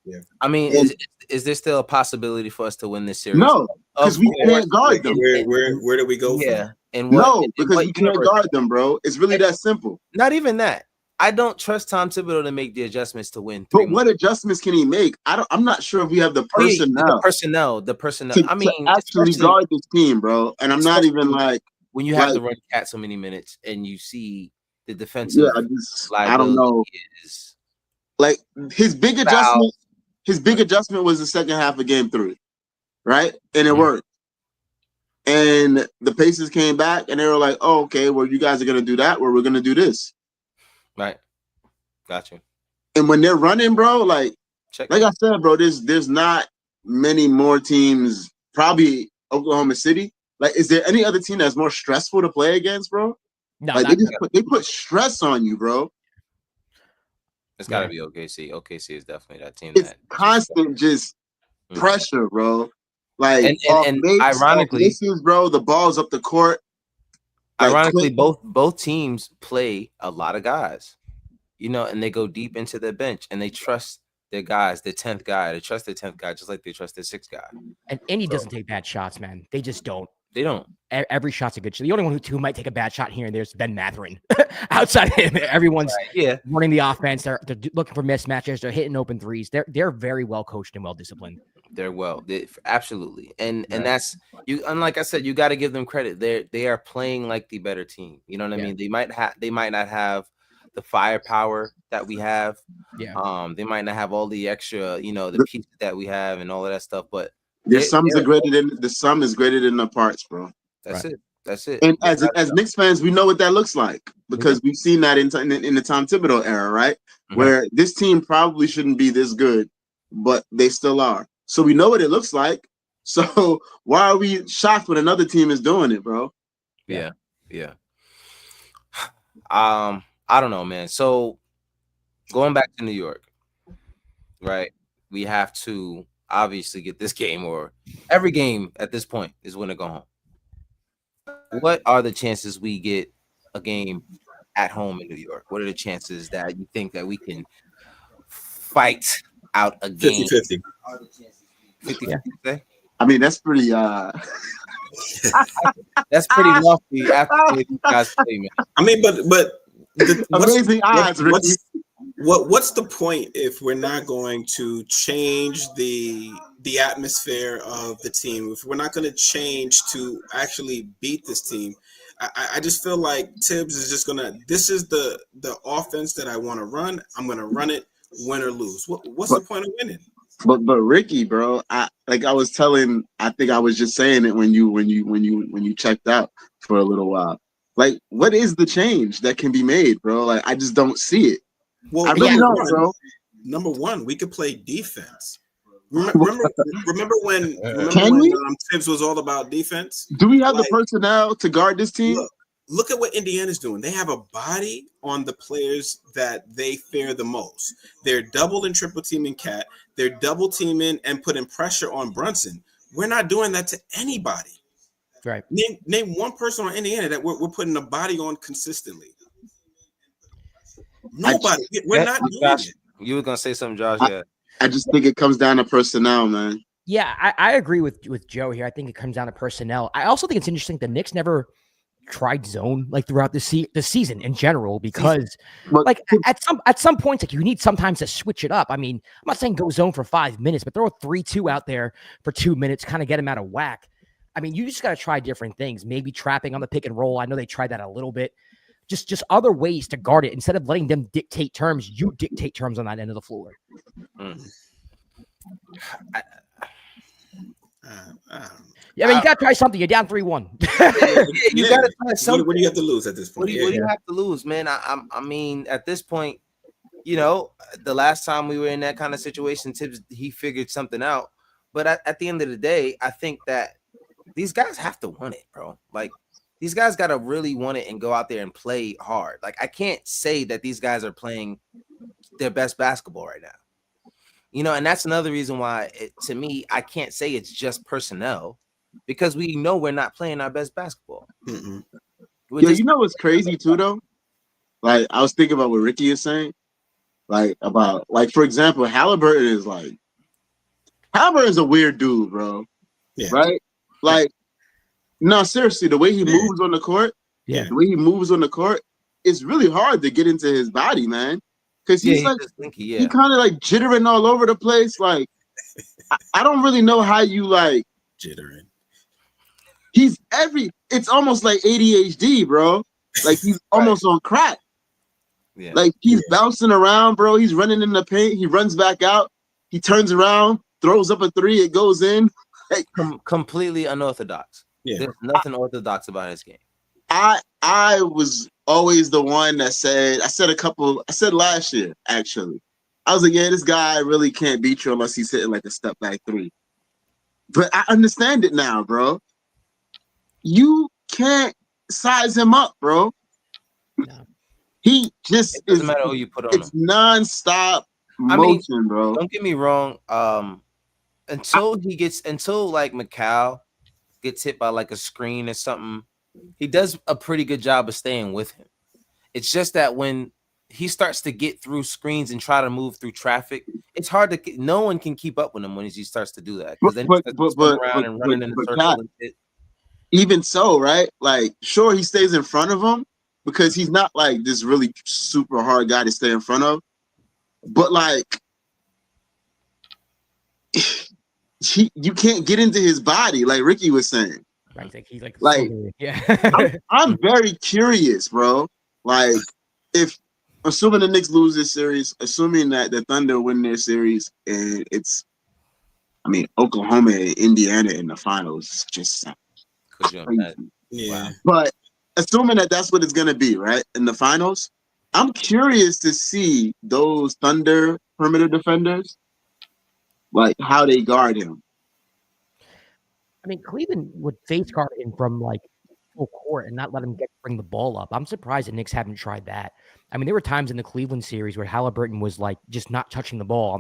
I mean, is there still a possibility for us to win this series? No, because we can't guard them. Where do we go? Yeah. Because we can't guard them, bro. It's really that simple. Not even that. I don't trust Tom Thibodeau to make the adjustments to win. But what adjustments can he make? I'm not sure if we have the personnel. The personnel. To actually guard this team, bro. And I'm not even like when you have to run Cat so many minutes and you see the defensive. I don't know. Like his big adjustment. His big adjustment was the second half of Game 3, right? And it worked. And the Pacers came back and they were like, "Oh, okay. Well, you guys are gonna do that. Well, we're gonna do this." Right. Got you. And when they're running, bro, like I said, bro, there's not many more teams. Probably Oklahoma City. Like, is there any other team that's more stressful to play against, bro? No, like they put stress on you, bro. It's got to be OKC. OKC is definitely that team. It's constant pressure, bro. Like, and ironically, bro, the ball's up the court. Ironically, both teams play a lot of guys, and they go deep into their bench and they trust their guys, their 10th guy. They trust their 10th guy just like they trust their 6th guy. And Indy doesn't take bad shots, man. They just don't. They don't. Every shot's a good shot. The only one who might take a bad shot here and there is Ben Mathurin. Outside of him, everyone's running the offense. They're looking for mismatches. They're hitting open threes. They're very well coached and well disciplined. Absolutely. And that's you. And like I said, you got to give them credit. They are playing like the better team. You know what I mean? They might not have the firepower that we have. Yeah. They might not have all the extra, the pieces that we have and all of that stuff. But the sum is greater than the parts, bro. That's it. And as Knicks fans, we know what that looks like because we've seen that in the Tom Thibodeau era, right? Mm-hmm. Where this team probably shouldn't be this good, but they still are. So we know what it looks like. So why are we shocked when another team is doing it, bro? Yeah. I don't know, man. So going back to New York, right? We have to obviously get this game, or every game at this point is win or go home. What are the chances we get a game at home in New York? What are the chances that you think that we can fight out a game? 50-50. 50-50? I mean, that's pretty that's pretty lofty after you guys play, man. I mean, but amazing odds, Ricky. What's the point if we're not going to change the atmosphere of the team? If we're not going to change to actually beat this team, I just feel like Tibbs is just gonna. This is the offense that I want to run. I'm gonna run it, win or lose. What's the point of winning? But Ricky, bro, I was just saying it when you checked out for a little while. Like, what is the change that can be made, bro? Like, I just don't see it. Well, I really don't, bro. Number one, we could play defense. Remember when Tibbs was all about defense? Do we have the personnel to guard this team? Look at what Indiana's doing. They have a body on the players that they fear the most. They're double and triple teaming Cat. They're double teaming and putting pressure on Brunson. We're not doing that to anybody. Right. Name one person on Indiana that we're putting a body on consistently. Nobody. We're not doing it. You were gonna say something, Josh? Yeah. I just think it comes down to personnel, man. Yeah, I agree with Joe here. I think it comes down to personnel. I also think it's interesting the Knicks never tried zone like throughout the season in general, because at some points, like, you need sometimes to switch it up. I mean, I'm not saying go zone for 5 minutes, but throw a 3-2 out there for 2 minutes, kind of get them out of whack. I mean, you just got to try different things. Maybe trapping on the pick and roll. I know they tried that a little bit. just other ways to guard it instead of letting them dictate terms. You dictate terms on that end of the floor. Yeah, I mean, you got to try something. You're down 3-1. You got to try something. What do you have to lose at this point? What do you have to lose, man? I mean, at this point, you know, the last time we were in that kind of situation, Tibbs, he figured something out. But at the end of the day, I think that these guys have to want it, bro. Like, these guys got to really want it and go out there and play hard. Like, I can't say that these guys are playing their best basketball right now. You know, and that's another reason why, to me, I can't say it's just personnel, because we know we're not playing our best basketball. Yeah, you know what's crazy too, though? Like, I was thinking about what Ricky is saying. Like, about, like, for example, Halliburton's a weird dude, bro. Yeah. Right? Like, no, seriously, the way he moves on the court, it's really hard to get into his body, man. Because he's he kind of like jittering all over the place. Like, I don't really know how you like jittering. It's almost like ADHD, bro. Like, he's almost on crack. Yeah. Like, he's bouncing around, bro. He's running in the paint. He runs back out. He turns around, throws up a three. It goes in. Like, completely unorthodox. Yeah. There's nothing orthodox about his game. I was always the one that said last year, actually. I was like, yeah, this guy really can't beat you unless he's hitting like a step back three. But I understand it now, bro. You can't size him up, bro. No. He just it doesn't matter who you put on him. Nonstop motion, bro. Don't get me wrong. Until like Macau gets hit by like a screen or something, he does a pretty good job of staying with him. It's just that when he starts to get through screens and try to move through traffic, it's hard to. No one can keep up with him when he starts to do that. Because then he starts to around and running in a circle. Even so, right? Like, sure, he stays in front of him because he's not like this really super hard guy to stay in front of. But like, you can't get into his body, like Ricky was saying. Right, he's like yeah. I'm very curious, bro. Like, if assuming the Knicks lose this series, assuming that the Thunder win their series, and it's, I mean, Oklahoma and Indiana in the finals, just crazy. Yeah. But assuming that that's what it's gonna be, right, in the finals, I'm curious to see those Thunder perimeter defenders, like how they guard him. I mean, Cleveland would face guard him from like full court and not let him bring the ball up. I'm surprised the Knicks haven't tried that. I mean, there were times in the Cleveland series where Halliburton was like just not touching the ball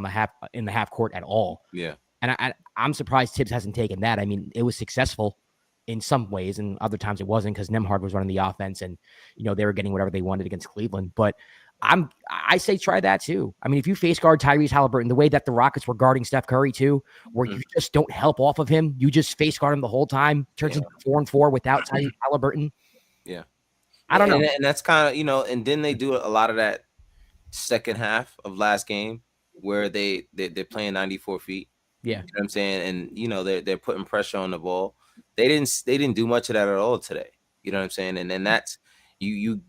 in the half court at all. Yeah, and I'm surprised Tibbs hasn't taken that. I mean, it was successful in some ways, and other times it wasn't because Nembhard was running the offense, and they were getting whatever they wanted against Cleveland. But I say try that too. I mean, if you face guard Tyrese Halliburton the way that the Rockets were guarding Steph Curry too, where you just don't help off of him, you just face guard him the whole time, turns into 4-4 without Tyrese Halliburton. Yeah, I don't know, and that's kind of and then they do a lot of that second half of last game where they're playing 94 feet. Yeah, you know what I'm saying, and they're putting pressure on the ball. They didn't do much of that at all today. You know what I'm saying, and then that's you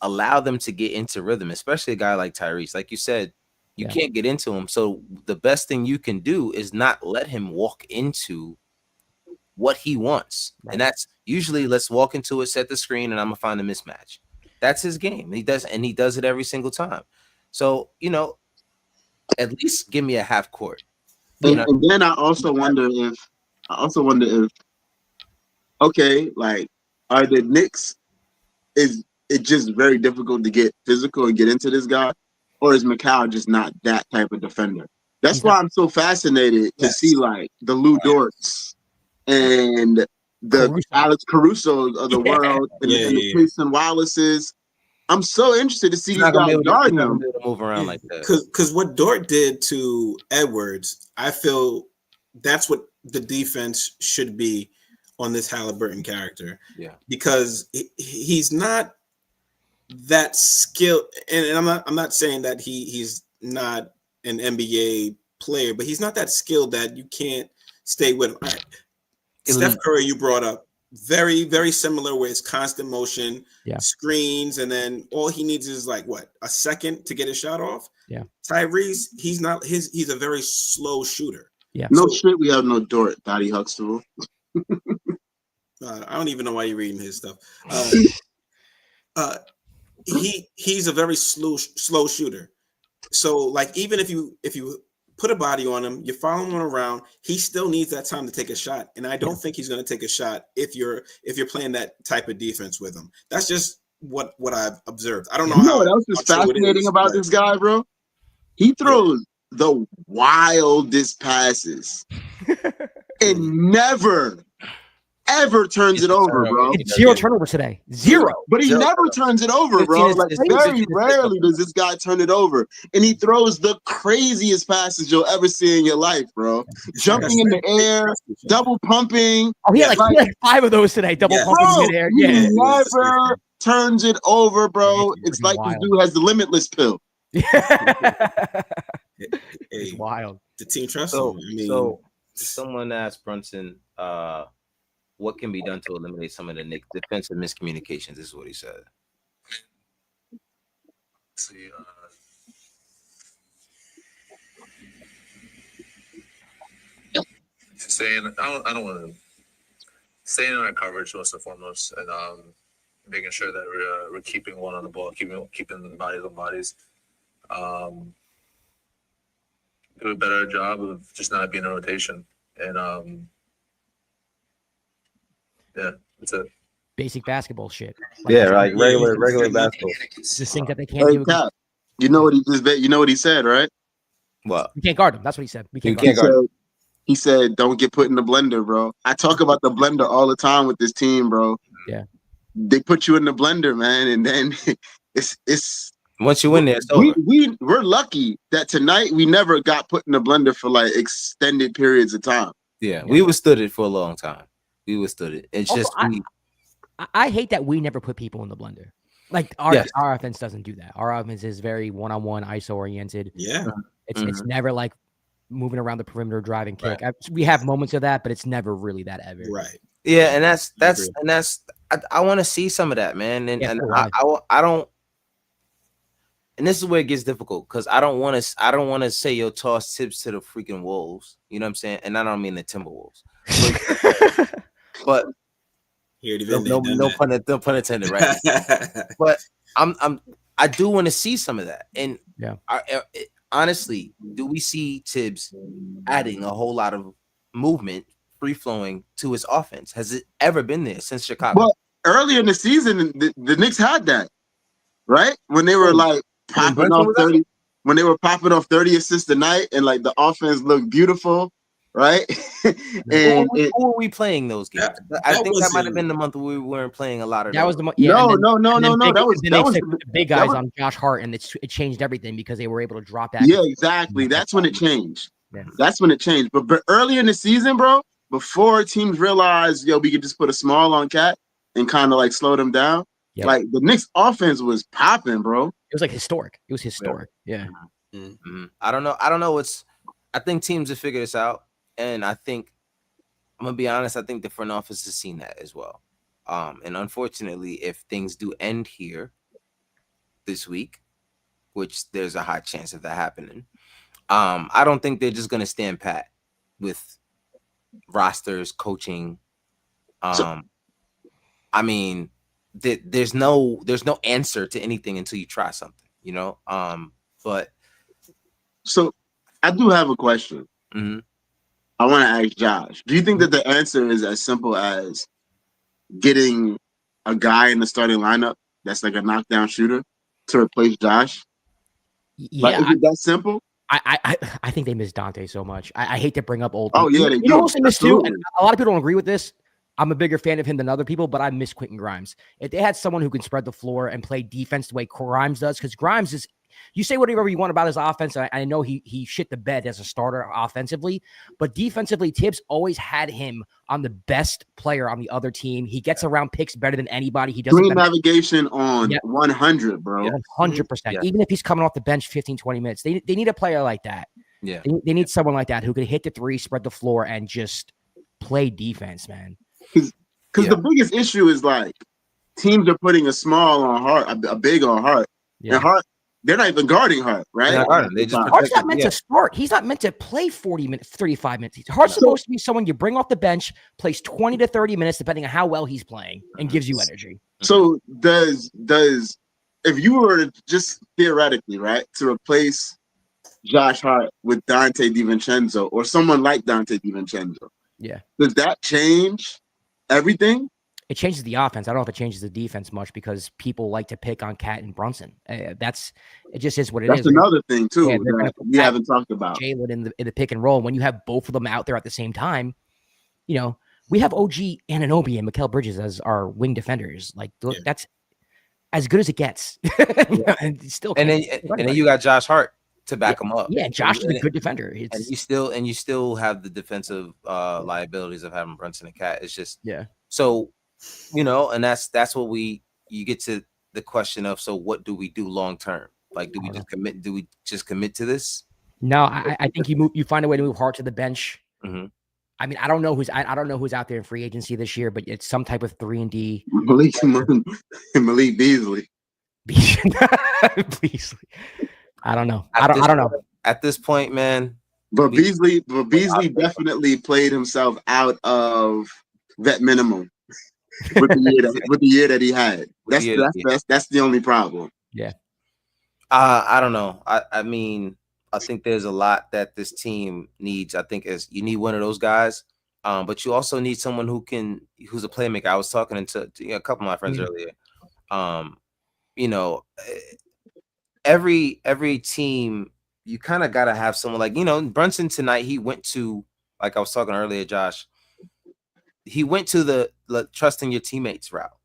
allow them to get into rhythm, especially a guy like Tyrese. Like you said, you can't get into him. So the best thing you can do is not let him walk into what he wants. Right. And that's usually, let's walk into it, set the screen, and I'm gonna find a mismatch. That's his game. He does it every single time. So, at least give me a half court. And then I also wonder if okay, like, are the Knicks, is it just very difficult to get physical and get into this guy? Or is Macau just not that type of defender? That's why I'm so fascinated to see, like, the Lou Dorts and the Alex Caruso of the world and the Payson Wallaces. I'm so interested to see these guys guard him. Move around like that. Because what Dort did to Edwards, I feel that's what the defense should be on this Halliburton character. Yeah. Because he's not that skilled, and I'm not saying that he's not an NBA player, but he's not that skilled that you can't stay with him. Right. Steph Curry, you brought up. very, very similar where it's constant motion, Yeah. screens, and then all he needs is like what, a second to get his shot off. Yeah. Tyrese, he's a very slow shooter. Yeah. No shit, we have no Dort, Dottie Huxtable. I don't even know why you're reading his stuff. He's a very slow shooter. So like even if you put a body on him, you follow him around, he still needs that time to take a shot. And I don't think he's going to take a shot if you're playing that type of defense with him. That's just what I've observed. I don't know. You know what else is fascinating about this guy, bro? He throws the wildest passes and never ever turns it over, bro. It's 0 turnovers today. 0. But he never turns it over, bro. Like very rarely does this guy turn it over. And he throws the craziest passes you'll ever see in your life, bro. Jumping in the air, double pumping. Oh, he had like 5 of those today. Double pumping in the air. Yeah. He never turns it over, bro. It's like this dude has the limitless pill. It's wild. The team trusts him. So someone asked Brunson, what can be done to eliminate some of the Knicks defensive miscommunications? This is what he said. See, saying I don't want to staying in our coverage first and foremost, and making sure that we're keeping one on the ball, keeping bodies on bodies. Do a better job of just not being in rotation, and yeah, that's it. Basic basketball shit. Like regular basketball. Just think that they can't do it. You know what he just you know what he said, right? What? We can't guard him. That's what he said. We can't guard him. He said, "Don't get put in the blender, bro." I talk about the blender all the time with this team, bro. Yeah. They put you in the blender, man, and then it's once you win there, it's over. We're lucky that tonight we never got put in the blender for like extended periods of time. Yeah, we withstood it for a long time. We withstood it. It's also, just I hate that we never put people in the blender. Like our offense doesn't do that. Our offense is very one-on-one, ISO oriented. Yeah, it's never like moving around the perimeter, driving kick. We have moments of that, but it's never really that ever. Right. Yeah, and that's I want to see some of that, man. And I don't. And this is where it gets difficult because I don't want to say yo toss tips to the freaking Wolves. You know what I'm saying? And I don't mean the Timberwolves. But no pun intended, right? But I do want to see some of that. And honestly, do we see Tibbs adding a whole lot of movement, free flowing to his offense? Has it ever been there since Chicago? Well, earlier in the season, the Knicks had that, right? When they were like popping off 30, when they were popping off 30 assists a night, and like the offense looked beautiful. Right, and who were we playing those games? I think that might have been the month where we weren't playing a lot of. That was the month. No. That was the big guys on Josh Hart, and it changed everything because they were able to drop that. Yeah, exactly. That's when it changed. Yeah. That's when it changed. But early in the season, bro, before teams realized, we could just put a small on Cat and kind of like slow them down. Yep. Like the Knicks offense was popping, bro. It was like historic. It was historic. Yeah. Mm-hmm. I don't know. I think teams have figured this out. And I think, I'm going to be honest, I think the front office has seen that as well. And unfortunately, if things do end here this week, which there's a high chance of that happening, I don't think they're just going to stand pat with rosters, coaching. I mean, there's no answer to anything until you try something, you know? But so I do have a question. Mm-hmm. I want to ask Josh, do you think that the answer is as simple as getting a guy in the starting lineup that's like a knockdown shooter to replace Josh? Yeah. Like, is it that simple? I think they miss Dante so much. I hate to bring up old. Oh, yeah. You know who's in this too? And a lot of people don't agree with this. I'm a bigger fan of him than other people, but I miss Quentin Grimes. If they had someone who can spread the floor and play defense the way Grimes does, because Grimes is, you say whatever you want about his offense. I know he shit the bed as a starter offensively, but defensively, Tibbs always had him on the best player on the other team. He gets around picks better than anybody. He doesn't. Green navigation on 100, bro. 100%. Even if he's coming off the bench 15, 20 minutes, they need a player like that. Yeah. They need someone like that who could hit the three, spread the floor, and just play defense, man. Because the biggest issue is like teams are putting a small on Hart, a big on Hart, and Hart. They're not even guarding Hart, right? They just Hart's not meant to start. He's not meant to play 40 minutes, 35 minutes. Hart's supposed to be someone you bring off the bench, plays 20 to 30 minutes, depending on how well he's playing, and gives you energy. So does if you were to just theoretically, right, to replace Josh Hart with Dante DiVincenzo or someone like Dante DiVincenzo, does that change everything? It changes the offense. I don't know if it changes the defense much because people like to pick on Cat and Brunson. It just is what it is. That's another thing too that we haven't talked about. Jalen in the pick and roll. When you have both of them out there at the same time, we have OG Anunoby and Mikal Bridges as our wing defenders. Like that's as good as it gets. And then you got Josh Hart to back him up. Yeah, Josh is a good defender. And you still have the defensive liabilities of having Brunson and Cat. It's just so. And that's what you get to the question of, so what do we do long term? Like, do we just commit? Do we just commit to this? No, I think you find a way to move Hart to the bench. Mm-hmm. I mean, I don't know who's out there in free agency this year, but it's some type of 3-and-D. Malik Beasley. Beasley. I don't know. I don't know. At this point, man. But Beasley definitely played himself out of vet minimum. with the year that he had. That's the only problem. Yeah. I don't know. I mean, I think there's a lot that this team needs. I think you need one of those guys, but you also need someone who's a playmaker. I was talking to a couple of my friends earlier. Every team, you kind of gotta have someone like Brunson tonight. He went to, like I was talking earlier, Josh. He went to the trusting your teammates route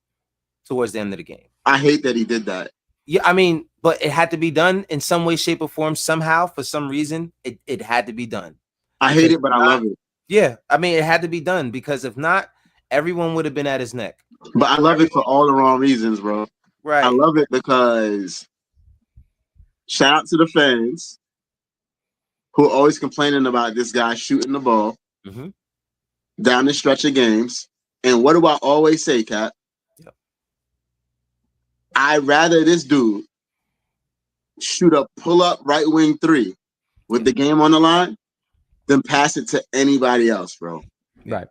towards the end of the game. I hate that he did that. Yeah, I mean, but it had to be done in some way, shape, or form. Somehow, for some reason, it had to be done. I hate it, but I love it. Yeah, I mean, it had to be done because if not, everyone would have been at his neck. But I love it for all the wrong reasons, bro. Right. I love it because shout out to the fans who are always complaining about this guy shooting the ball. Mm-hmm. Down the stretch of games. And what do I always say, Kat? Yep. I'd rather this dude shoot a pull-up right wing 3 with the game on the line than pass it to anybody else, bro. Right.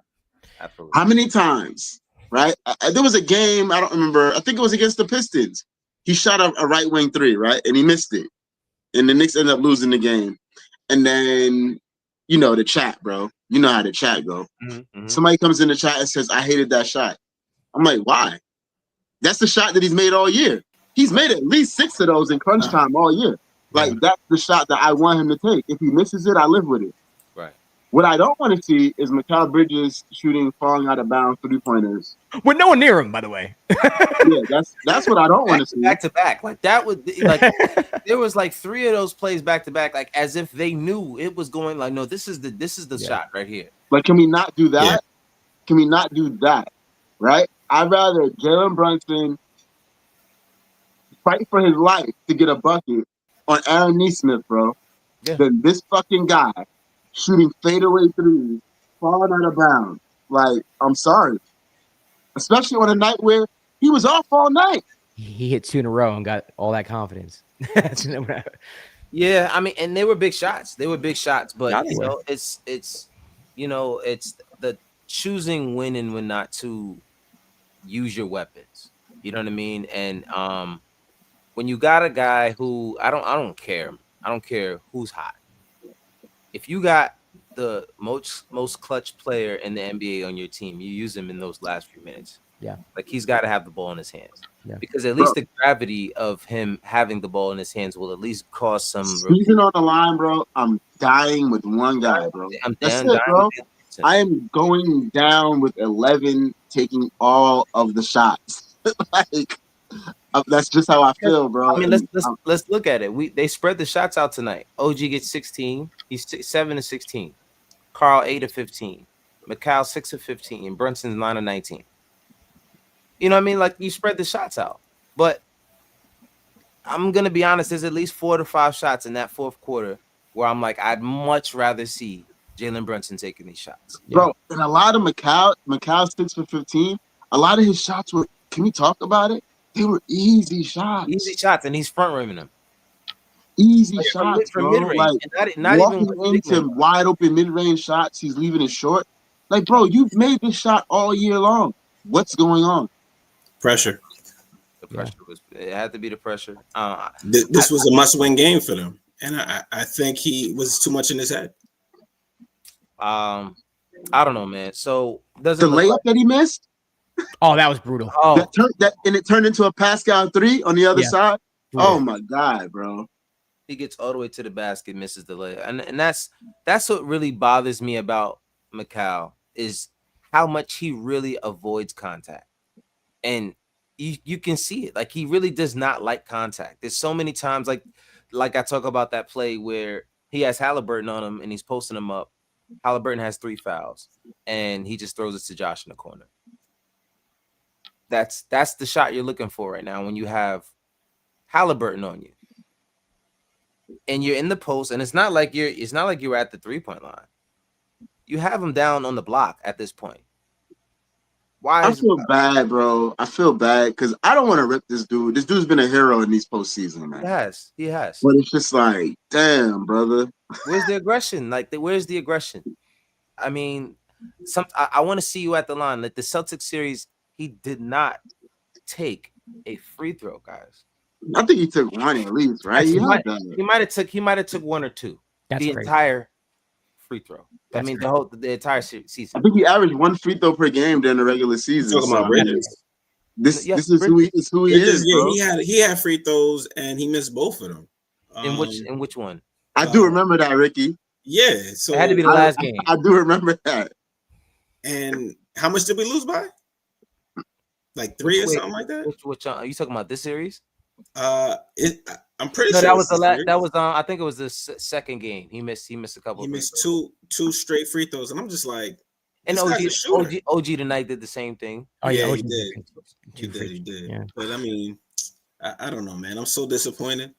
Absolutely. How many times, right? There was a game, I don't remember. I think it was against the Pistons. He shot a right wing 3, right? And he missed it. And the Knicks ended up losing the game. And then, the chat, bro. You know how the chat go. Mm-hmm. Somebody comes in the chat and says, I hated that shot. I'm like, why? That's the shot that he's made all year. He's made at least 6 of those in crunch time all year. Like, that's the shot that I want him to take. If he misses it, I live with it. Right. What I don't want to see is Mikal Bridges shooting falling out of bounds 3-pointers. With no one near him, by the way. Yeah, that's what I don't want to see. Back to back. Like that would there was like 3 of those plays back to back, like as if they knew it was going. Like, no, this is the shot right here. Like, can we not do that? Yeah. Can we not do that? Right? I'd rather Jalen Brunson fight for his life to get a bucket on Aaron Nesmith, bro, than this fucking guy shooting fadeaway threes, falling out of bounds. Like, I'm sorry. Especially on a night where he was off all night. He hit 2 in a row and got all that confidence. Yeah, I mean, and they were big shots. But it's the choosing when and when not to use your weapons. You know what I mean? And when you got a guy who I don't care who's hot. If you got the most clutch player in the NBA on your team, you use him in those last few minutes. Yeah. Like, he's got to have the ball in his hands. Yeah. Because at least the gravity of him having the ball in his hands will at least cause some season on the line, bro. I'm dying with one guy, bro. That's it, bro. I am going down with 11, taking all of the shots. Like, that's just how I feel, bro. I mean, let's look at it. They spread the shots out tonight. OG gets 16. He's 7 of 16. Carl 8 of 15. Mikal 6 of 15. And Brunson's 9 of 19. You know what I mean? Like, you spread the shots out. But I'm gonna be honest. There's at least 4 to 5 shots in that fourth quarter where I'm like, I'd much rather see Jalen Brunson taking these shots. Bro, and a lot of Macau 6 for 15, a lot of his shots were, can we talk about it? They were easy shots. Easy shots, and he's front rimming them. Easy shots, from bro. mid-range. Like, not walking even into wide open mid-range shots, he's leaving it short. Like, bro, you've made this shot all year long. What's going on? Pressure. The pressure it had to be the pressure. This was a must-win game for them, and I think he was too much in his head. I don't know, man. So the layup that he missed. Oh, that was brutal. Oh, and it turned into a Pascal 3 on the other side. Yeah. Oh my God, bro. He gets all the way to the basket, misses the layup. And that's what really bothers me about Macau is how much he really avoids contact. And you can see it. Like, he really does not like contact. There's so many times, like I talk about that play where he has Halliburton on him and he's posting him up. Halliburton has 3 fouls, and he just throws it to Josh in the corner. That's the shot you're looking for right now when you have Halliburton on you, and you're in the post, and it's not like you're at the 3-point line. You have him down on the block at this point. Why? I feel bad, bro. I feel bad because I don't want to rip this dude. This dude's been a hero in these postseason, man. He has. But it's just like, damn, brother. Where's the aggression? Where's the aggression? I mean, I want to see you at the line. Like the Celtics series, he did not take a free throw, guys. I think he took one at least, right? He might have took 1 or 2. That's the crazy. Entire free throw. That's the entire season. I think he averaged 1 free throw per game during the regular season. Talking about Bridges. This is who he is. Yeah, bro. he had free throws and he missed both of them. In which one? I do remember that, Ricky. Yeah, so it had to be the last game. I do remember that. And how much did we lose by? Like 3 or something like that. Which are you talking about? This series? I'm pretty sure that was the last. That was I think it was the second game. He missed a couple. He missed two straight free throws, and I'm just like. And OG tonight did the same thing. Oh yeah, he did. He did. Yeah. But I mean, I don't know, man. I'm so disappointed.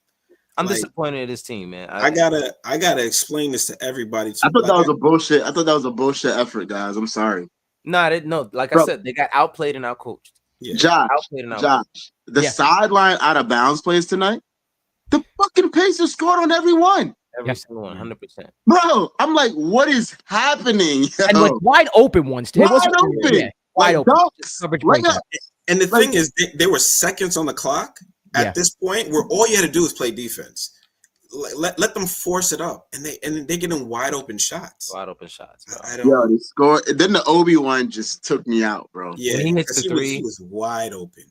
I'm disappointed in this team, man. I gotta explain this to everybody. I thought that was a bullshit. I thought that was a bullshit effort, guys. I'm sorry. No. Like I said, they got outplayed and outcoached. Yeah. Josh, the sideline out of bounds plays tonight. The fucking Pacers scored on every one. Every single one, 100%. Bro, I'm like, what is happening? Yo? And like wide open ones, too. Wide open. Yeah, wide open. And the thing is, they were seconds on the clock at this point where all you had to do was play defense. Let them force it up, and they get in wide open shots. Wide open shots, bro. Yo, they scored. Then the Obi one just took me out, bro. Yeah, when he hit the 3, he was wide open.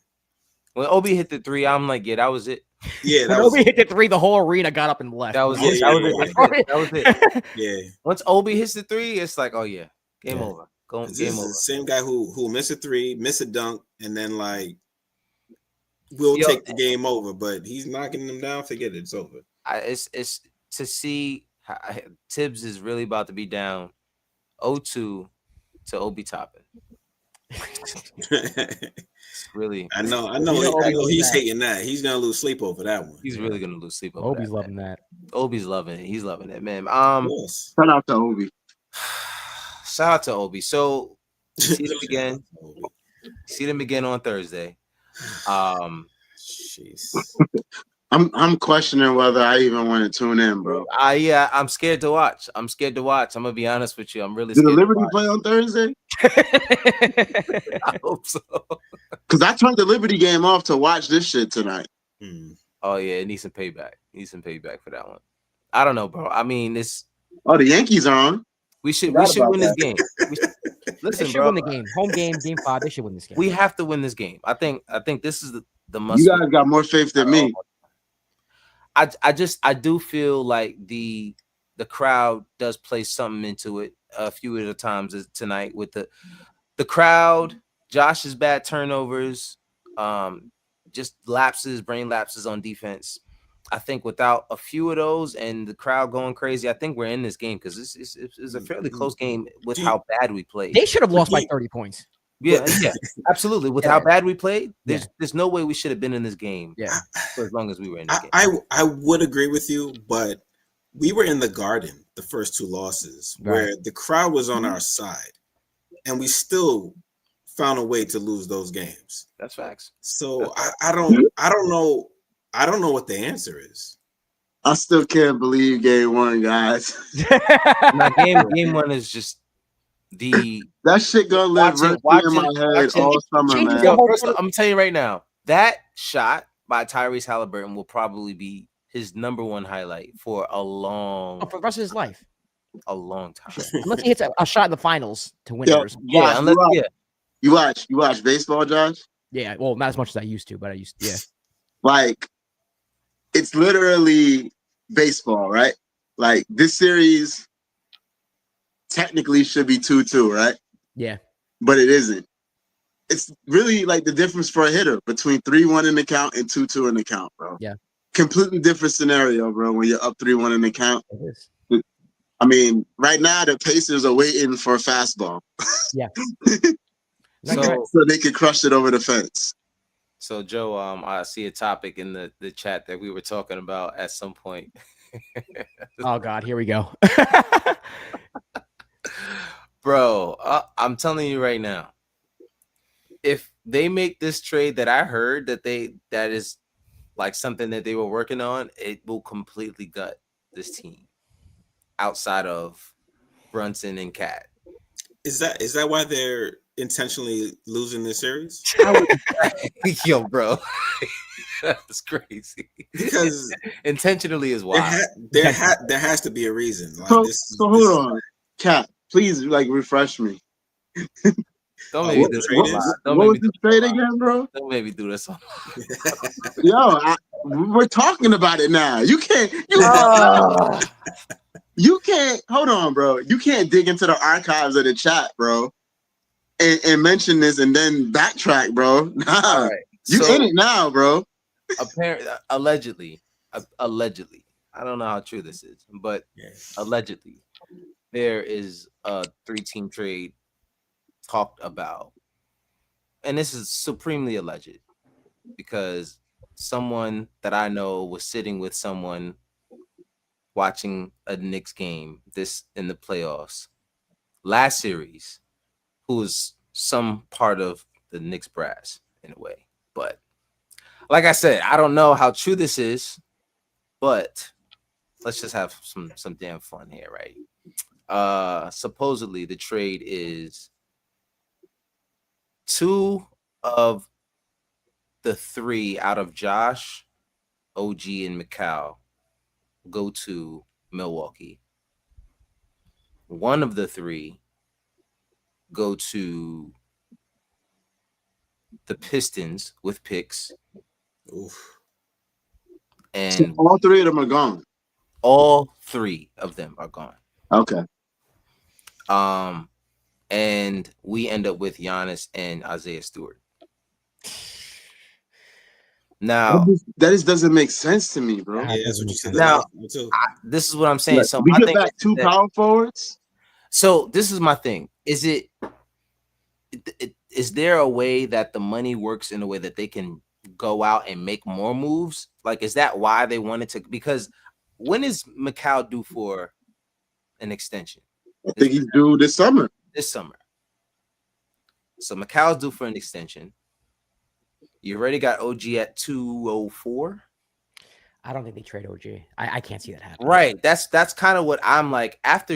When Obi hit the 3, I'm like, yeah, that was it. Yeah, when Obi hit the 3, the whole arena got up and left. That was it. That was it. Yeah. Once Obi hits the 3, it's like, oh yeah, game over. Game over. The same guy who miss a 3, miss a dunk, and then like will take the game over, but he's knocking them down. Forget it, it's over. It's to see Tibbs is really about to be down 0-2 to Obi Toppin. Really, I know. He's hating that. He's gonna lose sleep over that one. He's really gonna lose sleep over Obi's that. Loving that. Obi's loving it. He's loving it, man. Shout out to Obi. Shout out to Obi. So see them again. See them again on Thursday. Jeez. I'm questioning whether I even want to tune in, bro. Yeah, I'm scared to watch. I'm gonna be honest with you. I'm really scared. Did the Liberty play on Thursday? I hope so. Because I turned the Liberty game off to watch this shit tonight. Oh yeah, it needs some payback. For that one. I don't know, bro. I mean, the Yankees are on. We should win this game. Listen, they should win the game. Home game, game 5. They should win this game. We have to win this game. I think this is the must. You guys got more faith than me. I do feel like the crowd does play something into it a few of the times tonight with the crowd, Josh's bad turnovers, just brain lapses on defense. I think without a few of those and the crowd going crazy, I think we're in this game because it's a fairly close game with how bad we played. They should have lost by 30 points. Yeah, absolutely. With how bad we played, there's no way we should have been in this game. Yeah, for as long as we were in this game. I would agree with you, but we were in the Garden. the first two losses, Right. where the crowd was on our side, and we still found a way to lose those games. That's facts. So I don't know what the answer is. I still can't believe game one, guys. Now, game one is just the That shit gonna live rent free in my head all summer, man. Yo, first, I'm telling you right now, that shot by Tyrese Halliburton will probably be his number one highlight for a long, for the rest of his life. a long time. Unless he hits a shot in the finals to win Yo, it or something. Yeah, unless you watch baseball, Josh? Yeah, well, not as much as I used to, but I used to, yeah. Like, it's literally baseball, right? Like, this series technically should be 2-2, right? Yeah. But it isn't. It's really like the difference for a hitter between 3-1 in the count and 2-2 in the count, bro. Yeah. Completely different scenario, bro, when you're up 3-1 in the count. It is. I mean, right now the Pacers are waiting for a fastball. Yeah. So they could crush it over the fence. So Joe, I see a topic in the chat that we were talking about at some point. Oh God, here we go. Bro, I'm telling you right now, if they make this trade that I heard that is like something that they were working on, it will completely gut this team outside of Brunson and Cat. Is that why they're intentionally losing this series? Yo, bro. That's crazy. Because intentionally is wild. There has to be a reason. Like, so hold on. Cat, please refresh me. Don't make me do this. What was the trade again, bro? Don't make me do this. Yo, we're talking about it now. You can't. You can't. Hold on, bro. You can't dig into the archives of the chat, bro, and mention this and then backtrack, bro. Nah, right. You in it now, bro. Apparently, allegedly, I don't know how true this is, but allegedly, there is a 3-team trade talked about, and this is supremely alleged because someone that I know was sitting with someone watching a Knicks game in the playoffs last series, who was some part of the Knicks brass in a way. But like I said, I don't know how true this is, but let's just have some damn fun here, right? Supposedly the trade is 2 of the 3 out of Josh, OG, and Mikal go to Milwaukee. 1 of the 3 go to the Pistons with picks. Oof. And so all 3 of them are gone. All 3 of them are gone. Okay. And we end up with Giannis and Isaiah Stewart. Now that just doesn't make sense to me, bro. Yeah, that's what you said. Now, this is what I'm saying. So we get back 2 power forwards. So this is my thing. Is there a way that the money works in a way that they can go out and make more moves? Like, is that why they wanted to? Because when is Mikal due for an extension? I think he's due this summer. This summer. So Mikal's due for an extension. You already got OG at 204. I don't think they trade OG. I can't see that happen. Right. That's kind of what I'm like. But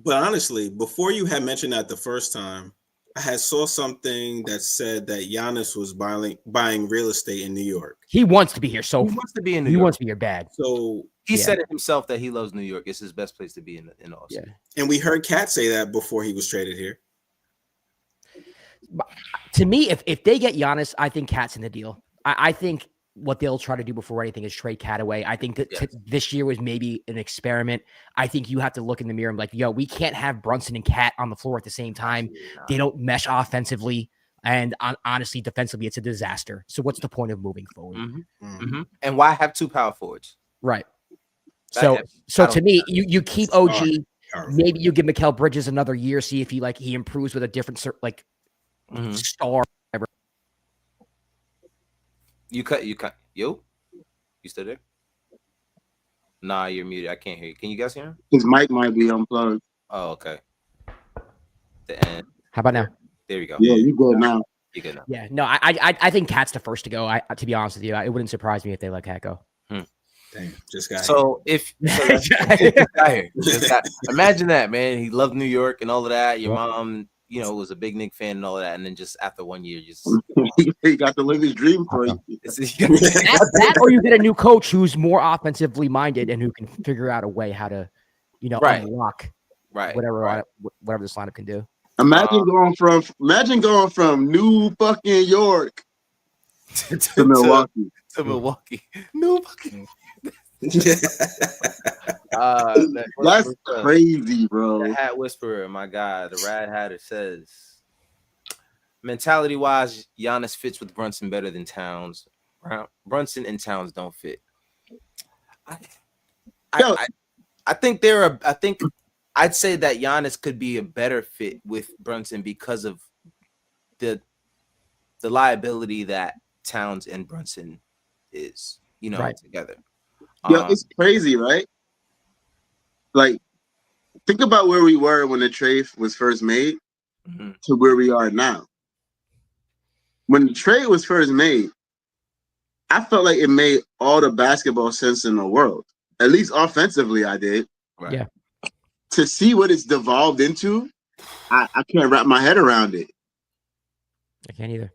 honestly, before you had mentioned that the first time, I had saw something that said that Giannis was buying real estate in New York. He wants to be here. So he wants to be in New York. He wants to be here bad. So he said it himself that he loves New York. It's his best place to be in Austin. Yeah. And we heard Kat say that before he was traded here. To me, if they get Giannis, I think Cat's in the deal. I think what they'll try to do before anything is trade Cat away. I think that this year was maybe an experiment. I think you have to look in the mirror and be like, yo, we can't have Brunson and Cat on the floor at the same time. They don't mesh offensively. And honestly, defensively, it's a disaster. So what's the point of moving forward? And why have 2 power forwards? Right. So to me, you keep OG. Maybe you give Mikal Bridges another year, see if he improves with a different star. Whatever. You cut. Yo, you still there? Nah, you're muted. I can't hear you. Can you guys hear him? His mic might be unplugged. Oh, okay. The end. How about now? There we go. Yeah, you good now. You good now. Yeah, no, I think Cat's the first to go. To be honest with you, it wouldn't surprise me if they let Cat go. Damn, just got So if imagine that, man. He loved New York and all of that. Your mom, was a big Knicks fan and all of that, and then just after 1 year, just he got to live his dream for you. that, or you get a new coach who's more offensively minded and who can figure out a way how to, Right. unlock whatever this lineup can do. Imagine going from New fucking York to Milwaukee. To Milwaukee. New fucking. That's crazy, bro. The Hat Whisperer, my guy, the Rad Hatter says, mentality-wise, Giannis fits with Brunson better than Towns. Brunson and Towns don't fit. I think I'd say that Giannis could be a better fit with Brunson because of the liability that Towns and Brunson is, together. It's crazy, right? Like, think about where we were when the trade was first made to where we are now. When the trade was first made, I felt like it made all the basketball sense in the world. At least offensively, I did. Right. Yeah. To see what it's devolved into, I can't wrap my head around it. I can't either.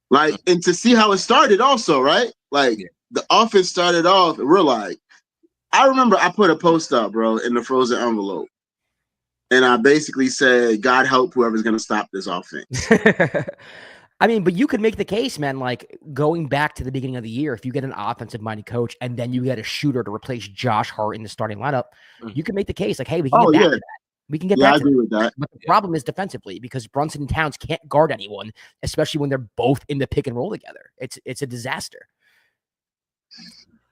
Like, and to see how it started also, right? Like, the offense started off, and we're like, I remember I put a post up, bro, in the frozen envelope. And I basically said, God help whoever's going to stop this offense. I mean, but you could make the case, man, like going back to the beginning of the year, if you get an offensive-minded coach and then you get a shooter to replace Josh Hart in the starting lineup, you can make the case like, hey, we can get back to that. We can get back to that. But the problem is defensively because Brunson and Towns can't guard anyone, especially when they're both in the pick and roll together. It's a disaster.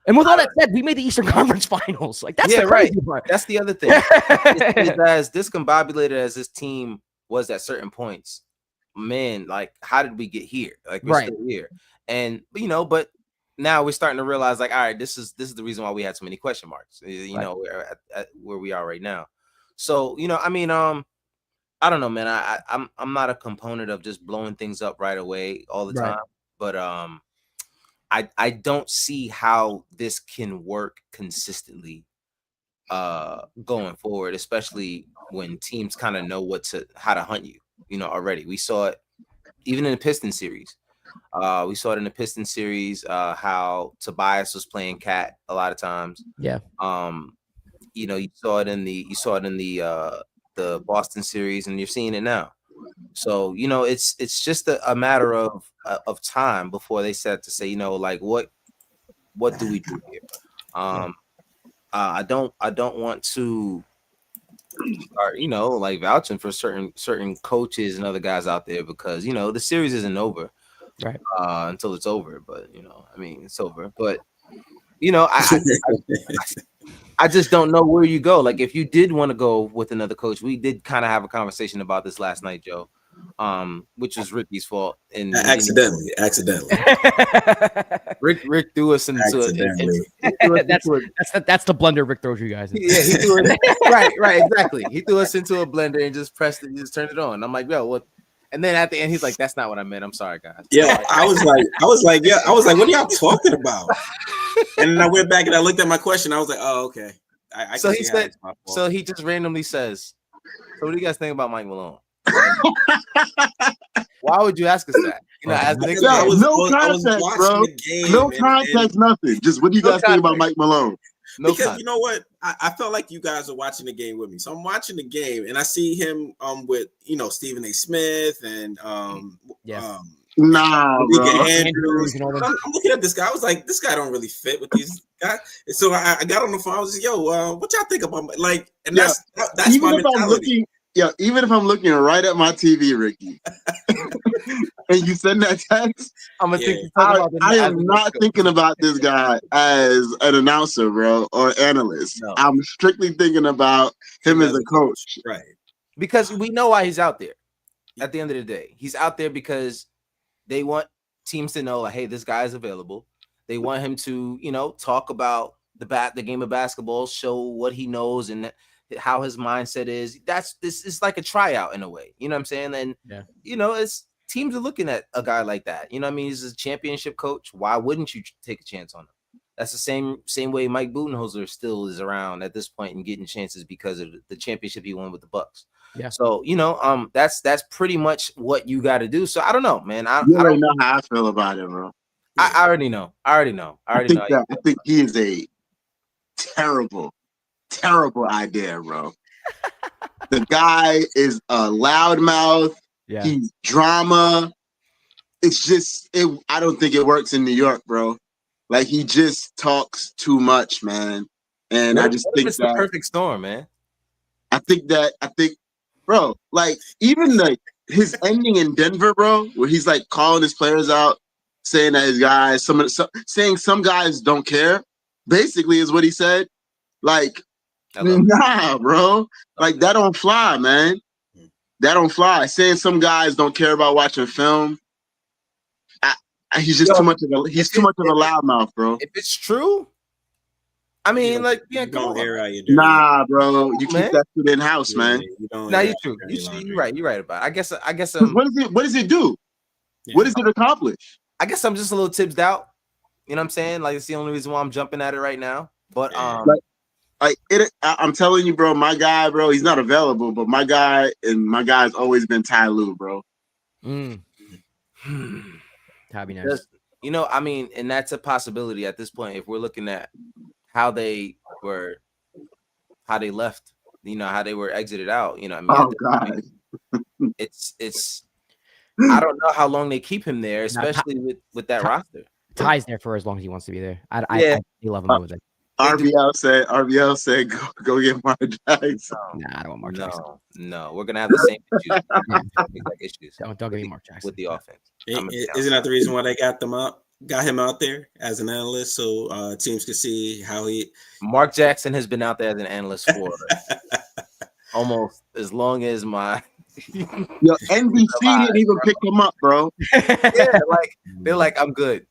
And with all that said, we made the Eastern Conference Finals. Like that's the crazy part. That's the other thing. It's as discombobulated as this team was at certain points. Man, like how did we get here? Like we're still here, and but now we're starting to realize, like, all right, this is the reason why we had so many question marks. We're at where we are right now. So I mean, I don't know, man. I'm not a component of just blowing things up right away all the time, but I don't see how this can work consistently going forward, especially when teams kind of know how to hunt you. Already we saw it even in the Pistons series. We saw it in the Pistons series how Tobias was playing Cat a lot of times. Yeah. You saw it in the Boston series, and you're seeing it now. So it's just a matter of time before they set to say, like what do we do here? I don't want to start, like vouching for certain coaches and other guys out there because the series isn't over, right? Until it's over. But I mean, it's over. But I just don't know where you go. Like if you did want to go with another coach, we did kind of have a conversation about this last night, Joe. Which was Ricky's fault. And accidentally. Rick threw us into that's the blender Rick throws you guys in. Yeah, he threw it. right, exactly. He threw us into a blender and just pressed it, just turned it on. I'm like, yo, what? And then at the end, he's like, "That's not what I meant. I'm sorry, guys." Yeah, I was like, what are y'all talking about? And then I went back and I looked at my question. I was like, oh, okay. So he said. So he just randomly says, "So what do you guys think about Mike Malone?" Why would you ask us that? As Knicks fans, no context, bro. No context, nothing. Just what do you guys think about Mike Malone? Because you know what? I felt like you guys are watching the game with me. So I'm watching the game and I see him with Stephen A. Smith and Andrews. I'm looking at this guy. I was like, this guy don't really fit with these guys. And so I got on the phone. I was like, yo, what y'all think about like? And that's my mentality. Even if I'm looking right at my TV, Ricky, and you send that text, I'm gonna think. I am not thinking about this guy as an announcer, bro, or analyst. No. I'm strictly thinking about him as a coach, right? Because we know why he's out there. At the end of the day, he's out there because they want teams to know, like, hey, this guy is available. They want him to, talk about the game of basketball, show what he knows and how his mindset is. This is like a tryout in a way. You know what I'm saying? And it's teams are looking at a guy like that. You know what I mean? He's a championship coach. Why wouldn't you take a chance on him? That's the same way Mike Budenholzer still is around at this point and getting chances because of the championship he won with the Bucks. Yeah. So that's pretty much what you got to do. So I don't know, man. I don't know how I feel about it, bro. I already know. I think he is a terrible idea, bro. The guy is a loudmouth. Yeah. He's drama. It's just I don't think it works in New York, bro. Like, he just talks too much, man. And I just think it's the perfect storm, man. I think, bro, like, even like his ending in Denver, bro, where he's like calling his players out, saying that his guys, saying some guys don't care, basically is what he said. Like, nah, bro. Like, that don't fly, man. That don't fly. Saying some guys don't care about watching film. He's just too much of a loudmouth, bro. If it's true, I mean, don't air out your dirty nah, bro. You keep that shit in house, man. You're true. You're right. You're right about it. I guess. What does it do? Yeah. What does it accomplish? I guess I'm just a little tipped out. You know what I'm saying? Like, it's the only reason why I'm jumping at it right now. But I'm telling you, bro. My guy, bro. He's not available, but my guy's always been Ty Lue, bro. That'd be nice. I mean, and that's a possibility at this point if we're looking at how they left, how they were exited out. I mean, God. It's I don't know how long they keep him there, especially with that roster. Ty's there for as long as he wants to be there. I love him over there. RBL said, go get Mark Jackson. Nah, I don't want Mark Jackson. No, we're gonna have the same issues. Don't give me Mark Jackson with the offense. Isn't that the reason why they got him out there as an analyst, so teams could see how he? Mark Jackson has been out there as an analyst for almost as long as my. Yo, NBC didn't even pick him up, bro. Yeah, they're like, I'm good.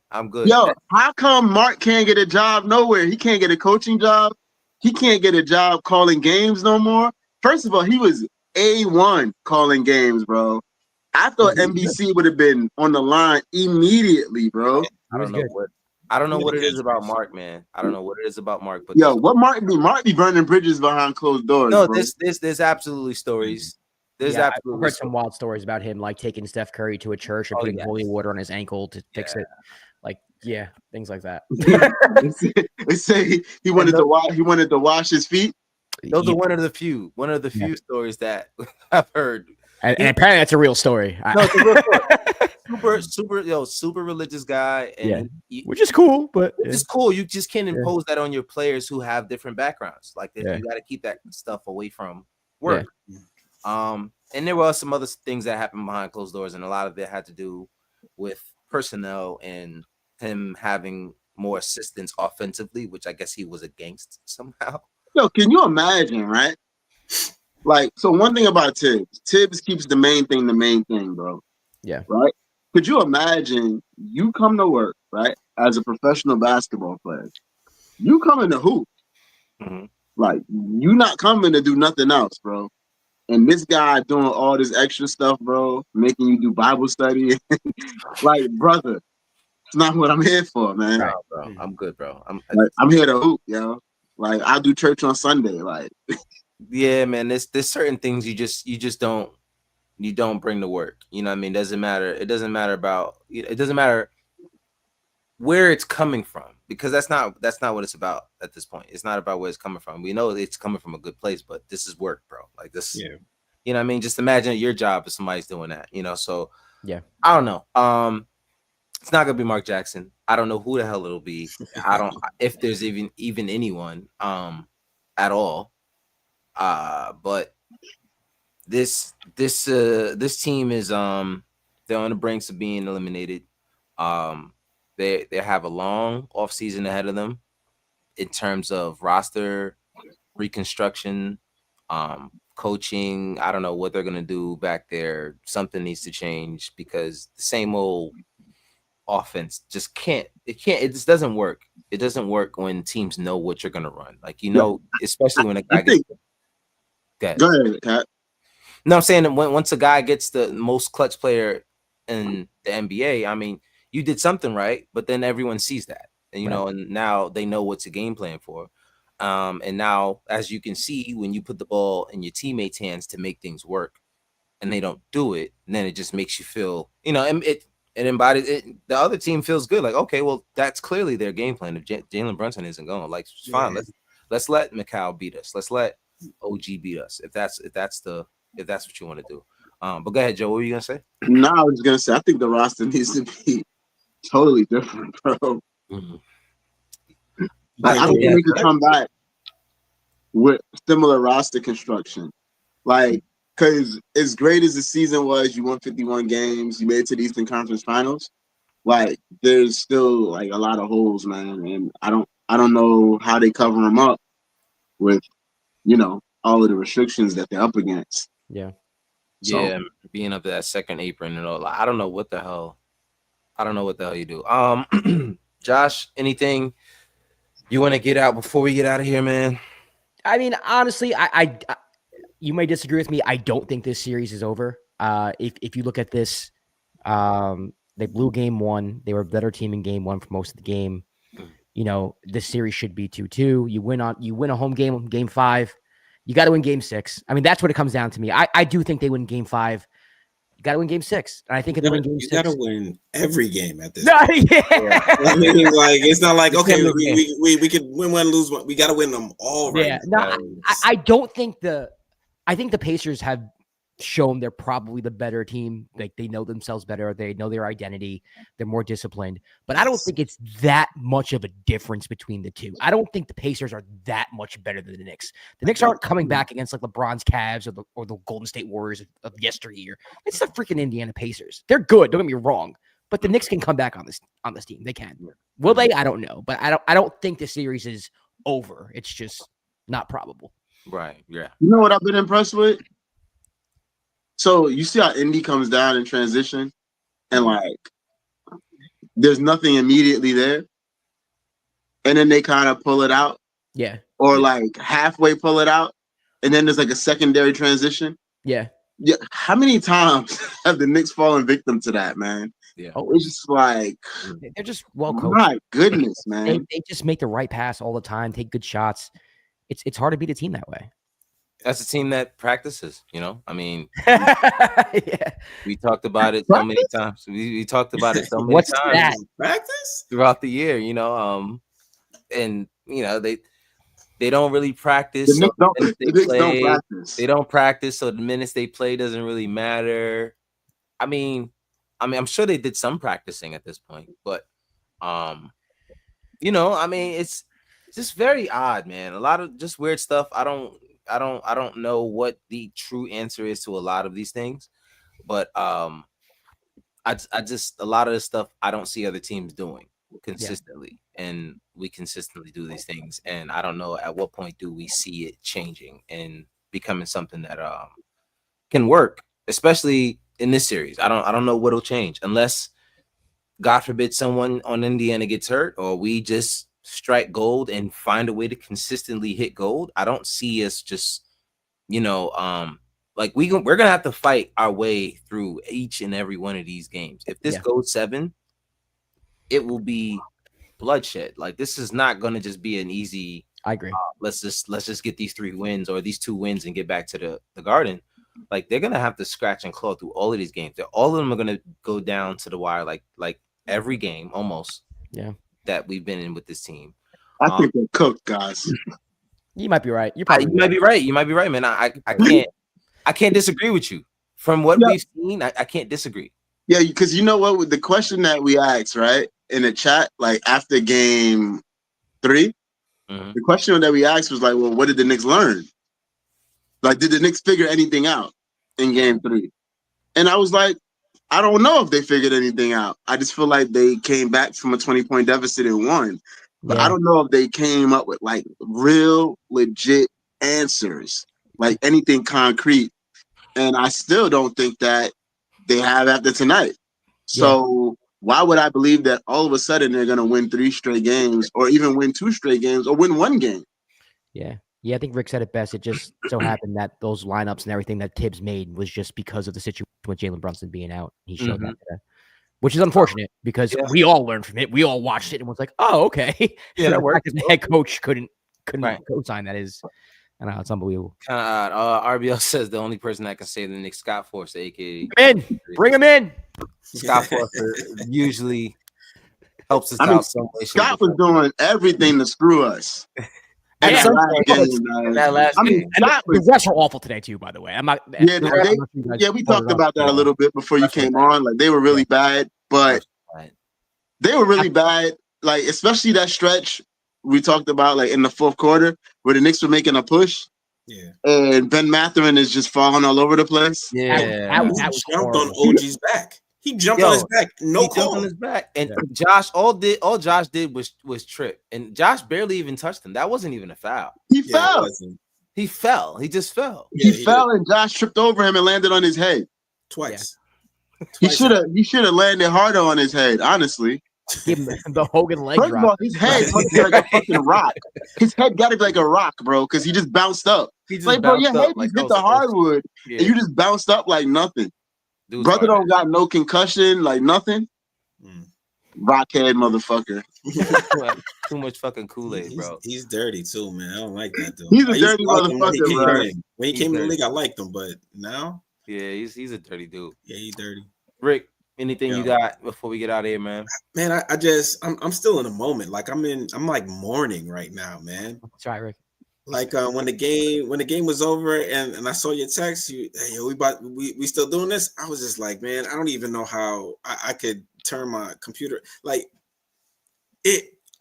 Yo, how come Mark can't get a job nowhere? He can't get a coaching job. He can't get a job calling games no more. First of all, he was A1 calling games, bro. I thought NBC would have been on the line immediately, bro. I don't know what it is about Mark, man. I don't know what it is about Mark. But what Mark be? Mark be burning bridges behind closed doors. No, bro. There's absolutely stories. I've heard some wild stories about him, like taking Steph Curry to a church and putting holy water on his ankle to fix it. Like, things like that. They say he wanted to wash his feet. Those are one of the few stories that I've heard. And apparently that's a real story. No, it's a real story. Super religious guy, and which is cool, but it's cool. You just can't impose that on your players who have different backgrounds. Like, you got to keep that stuff away from work. And there were some other things that happened behind closed doors, and a lot of it had to do with personnel and him having more assistance offensively, which I guess he was against somehow. Yo, can you imagine, right? Like, so one thing about Tibbs keeps the main thing, bro. Yeah. Right? Could you imagine you come to work, right, as a professional basketball player? You come in to hoop. Mm-hmm. Like, you not coming to do nothing else, bro. And this guy doing all this extra stuff, bro, making you do Bible study. Like, brother, it's not what I'm here for, man. No, bro. I'm good, bro. I'm here to hoop, yo. Like, I do church on Sunday. Like, yeah, man. There's certain things you just don't bring to work. You know what I mean? It doesn't matter where it's coming from, because that's not what it's about at this point. It's not about where it's coming from. We know it's coming from a good place, but this is work, bro. Like, this, you know what I mean? Just imagine your job if somebody's doing that, so I don't know. It's not gonna be Mark Jackson. I don't know who the hell it'll be. I don't if there's even anyone at all. But this team is they're on the brinks of being eliminated. They have a long offseason ahead of them in terms of roster reconstruction, coaching. I don't know what they're gonna do back there. Something needs to change, because the same old offense just can't. It just doesn't work. It doesn't work when teams know what you're gonna run. Like especially when a guy gets. Go ahead, Kat. No, I'm saying that once a guy gets the most clutch player in the NBA, I mean, you did something right, but then everyone sees that, and and now they know what's a game plan for. And now, as you can see, when you put the ball in your teammates' hands to make things work, and they don't do it, and then it just makes you feel, and it embodies it. The other team feels good, like, okay, well, that's clearly their game plan. If Jalen Brunson isn't going, like, fine, let's let Mikal beat us. Let's let OG beat us. If that's what you want to do. But go ahead, Joe. What were you gonna say? No, I was gonna say I think the roster needs to be totally different, bro. Mm-hmm. I don't think we can come back with similar roster construction. Like, because as great as the season was, you won 51 games, you made it to the Eastern Conference Finals. Like, there's still like a lot of holes, man, and I don't know how they cover them up with all of the restrictions that they're up against. Yeah. Yeah, being up to that second apron and all. I don't know what the hell you do. Josh, anything you want to get out before we get out of here, man? I mean, honestly, I you may disagree with me. I don't think this series is over. If you look at this, they blew game one. They were a better team in game one for most of the game. This series should be 2-2. You win a home game, game five. You got to win game six. I mean, that's what it comes down to me. I do think they win game five. You got to win game six. And I think if they win game six. You got to win every game at this point. Yeah. I mean, like, it's not like, okay, we could win one, lose one. We got to win them all right. Yeah. No, I don't think I think the Pacers have shown they're probably the better team. Like, they know themselves better. They know their identity. They're more disciplined. But I don't think it's that much of a difference between the two. I don't think the Pacers are that much better than the Knicks. The Knicks aren't coming back against like LeBron's Cavs or the Golden State Warriors of yesteryear. It's the freaking Indiana Pacers. They're good. Don't get me wrong. But the Knicks can come back on this team. They can. Will they? I don't know. But I don't think the series is over. It's just not probable. Right. Yeah. You know what I've been impressed with? So you see how Indy comes down in transition, and like there's nothing immediately there, and then they kind of pull it out, or like halfway pull it out, and then there's like a secondary transition. Yeah. How many times have the Knicks fallen victim to that, man? Yeah. It's just like they're just well coached. My goodness, man. They just make the right pass all the time, take good shots. It's hard to beat a team that way. That's a team that practices, I mean, yeah. We talked about it so many times. We talked about it so many What's times. That? Practice throughout the year, and they don't really practice. They don't practice, so the minutes they play doesn't really matter. I mean, I'm sure they did some practicing at this point, but I mean, it's just very odd, man. A lot of just weird stuff. I don't know what the true answer is to a lot of these things, but I just a lot of the stuff I don't see other teams doing consistently, and we consistently do these things, and I don't know at what point do we see it changing and becoming something that can work, especially in this series. I don't know what'll change unless, God forbid, someone on Indiana gets hurt, or we just strike gold and find a way to consistently hit gold. I don't see us just, like we're gonna have to fight our way through each and every one of these games. If this goes 7, it will be bloodshed. Like, this is not gonna just be an easy. I agree. Let's just get these 3 wins or these 2 wins and get back to the Garden. Like, they're gonna have to scratch and claw through all of these games. All of them are gonna go down to the wire, like every game almost. Yeah. That we've been in with this team. I think they're cooked, guys. You might be right. You might be right. You might be right, man. I can't disagree with you. From what we've seen, I can't disagree. Yeah, because you know what? With the question that we asked, right, in the chat, like after game 3, the question that we asked was like, well, what did the Knicks learn? Like, did the Knicks figure anything out in game 3? And I was like, I don't know if they figured anything out. I just feel like they came back from a 20-point deficit and won. But I don't know if they came up with like real legit answers, like anything concrete. And I still don't think that they have after tonight. So why would I believe that all of a sudden they're gonna win 3 straight games, or even win 2 straight games, or win 1 game? Yeah. Yeah, I think Rick said it best. It just so happened that those lineups and everything that Tibbs made was just because of the situation with Jalen Brunson being out. He showed that today, which is unfortunate because we all learned from it. We all watched it and was like, "Oh, okay." Yeah, that worked. The head coach couldn't Right. co-sign that is, I don't know, it's unbelievable. Kind of odd. RBL says the only person that can save the Knicks, Scott Forster, aka Bring him in. Scott Forster usually helps us I mean, out some way. Scott was doing everything to screw us. And Yeah, some- that last I mean, game. Scott the was, refs are awful today too, by the way. I'm not. yeah, I'm not sure you guys yeah, we brought talked it up. about that a little bit before you That's came right. on. Like, they were really bad, but Right. they were really bad. Like, especially that stretch we talked about, like in the fourth quarter, where the Knicks were making a push, Yeah. and Ben Mathurin is just falling all over the place. Yeah, That He was jumped horrible. on OG's back. He jumped on his back. No he jumped on call. his back, and Yeah. Josh all Josh did was trip, and Josh barely even touched him. That wasn't even a foul. He Yeah, it fell. wasn't. He fell. He just fell. Yeah, He fell, and Josh tripped over him and landed on his head. Twice. He Twice. should have landed harder on his head, honestly. Give him the Hogan leg First of all, drop. his head must be like a fucking rock. His head got to be like a rock, bro, because he just bounced up. He just Like, bro, bounced your up head like just hit those- the hardwood, Yeah. and you just bounced up like nothing. Dude's Brother hard. don't got no concussion, like nothing. Mm. Rockhead motherfucker. Too much fucking Kool-Aid, bro. He's dirty too, man. I don't like that dude. He's a I used to dirty like him when he motherfucker, came bro. in. When he He's came in the dirty. league, I liked him, but now, Yeah, he's a dirty dude. yeah, he's dirty. Rick, anything you Yo. got before we get out of here, man? Man, I'm still in a moment. Like I'm like mourning right now, man. That's right, Rick. Like when the game was over and I saw your text, hey, we still doing this. I was just like, man, I don't even know how I could turn my computer. Like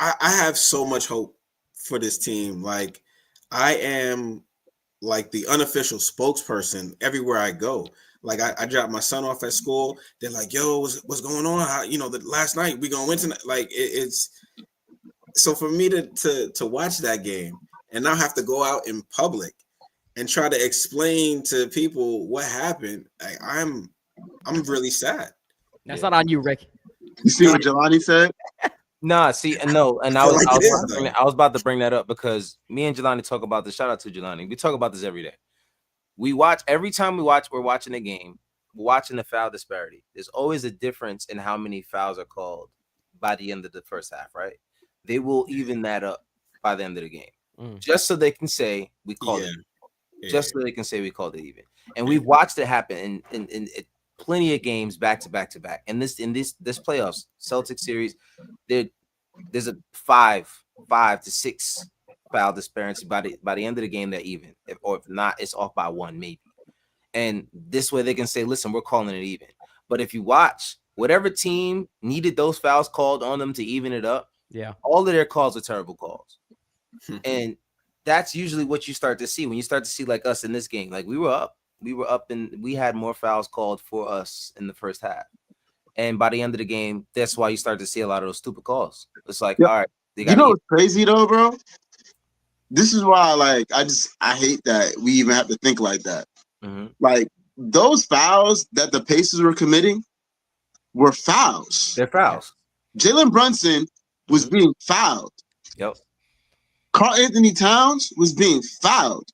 I have so much hope for this team. Like I am like the unofficial spokesperson everywhere I go. Like I dropped my son off at school. They're like, yo, what's going on? How, the last night we gonna win tonight. Like it's so for me to watch that game and now have to go out in public and try to explain to people what happened. Like, I'm really sad. That's not on you, Rick. You see what Jelani said? Nah, see, no, and I feel was, like I, it was is, about to bring that, I was about to bring that up because me and Jelani talk about this. Shout out to Jelani. We talk about this every day. We watch every time we're watching a game, we're watching the foul disparity. There's always a difference in how many fouls are called by the end of the first half, right? They will even that up by the end of the game. Just so they can say we called it. Just so they can say we called it even. And we've watched it happen in plenty of games back to back to back. And this playoffs Celtics series, there's a 5 to 6 foul disparity by the end of the game. They're even, or if not, it's off by 1 maybe. And this way they can say, listen, we're calling it even. But if you watch, whatever team needed those fouls called on them to even it up, all of their calls are terrible calls. And that's usually what you start to see when you start to see like us in this game. Like we were up and we had more fouls called for us in the first half. And by the end of the game, that's why you start to see a lot of those stupid calls. It's like, all right, they got what's crazy though, bro? This is why I hate that we even have to think like that. Like those fouls that the Pacers were committing were fouls. They're fouls. Jalen Brunson was being fouled. Yep. Karl Anthony Towns was being fouled.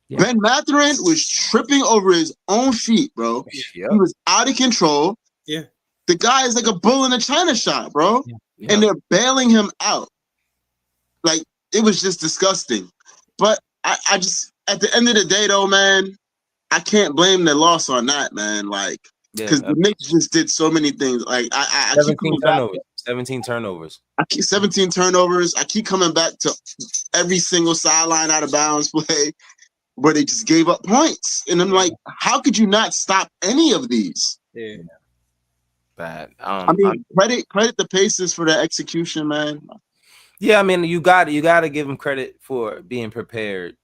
Yeah. Ben Mathurin was tripping over his own feet, bro. Yep. He was out of control. Yeah. The guy is like a bull in a china shop, bro. Yep. And they're bailing him out. Like, it was just disgusting. But I just, at the end of the day, though, man, I can't blame the loss on that, man. Like, because the Knicks just did so many things. Like, I keep coming back. 17 turnovers. 17 turnovers. I keep coming back to every single sideline out of bounds play where they just gave up points. And I'm like, how could you not stop any of these? Yeah. Bad. I mean, credit the Pacers for their execution, man. Yeah, I mean, you got to give them credit for being prepared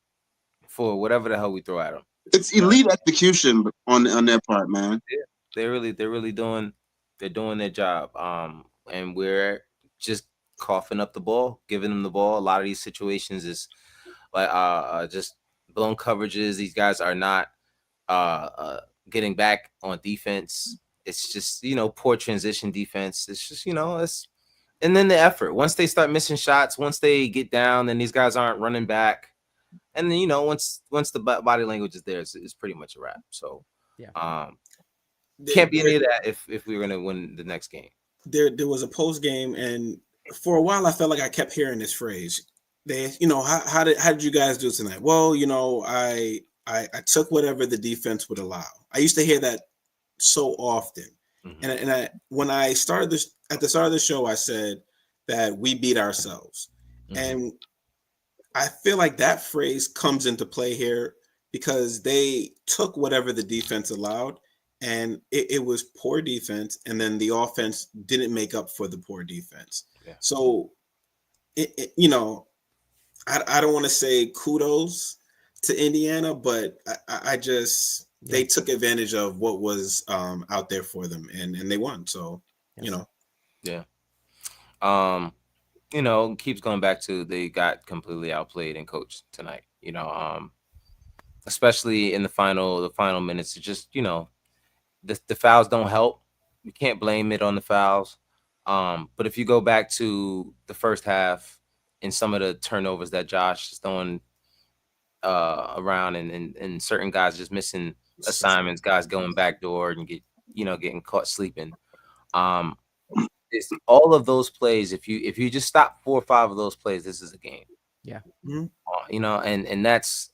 for whatever the hell we throw at them. It's elite execution on their part, man. Yeah, they're really doing their job. And we're just coughing up the ball, giving them the ball. A lot of these situations is like just blown coverages. These guys are not getting back on defense. It's just, poor transition defense. It's just, it's and then the effort. Once they start missing shots, once they get down, then these guys aren't running back. And then, once the body language is there, it's pretty much a wrap. So can't be any of that if we were gonna win the next game. There was a post game, and for a while I felt like I kept hearing this phrase. How did you guys do tonight? Well, I took whatever the defense would allow. I used to hear that so often. Mm-hmm. And when I started this at the start of the show, I said that we beat ourselves. Mm-hmm. And I feel like that phrase comes into play here because they took whatever the defense allowed, and it was poor defense, and then the offense didn't make up for the poor defense. Yeah. So, I don't want to say kudos to Indiana, but I just they took advantage of what was out there for them, and they won. So, Yeah. Keeps going back to they got completely outplayed and coached tonight. Especially in the final minutes. It's just, the fouls don't help. You can't blame it on the fouls. But if you go back to the first half and some of the turnovers that Josh is throwing around and certain guys just missing assignments, guys going backdoor and getting caught sleeping. It's all of those plays. If you just stop 4 or 5 of those plays, this is a game. Yeah. Mm-hmm. And that's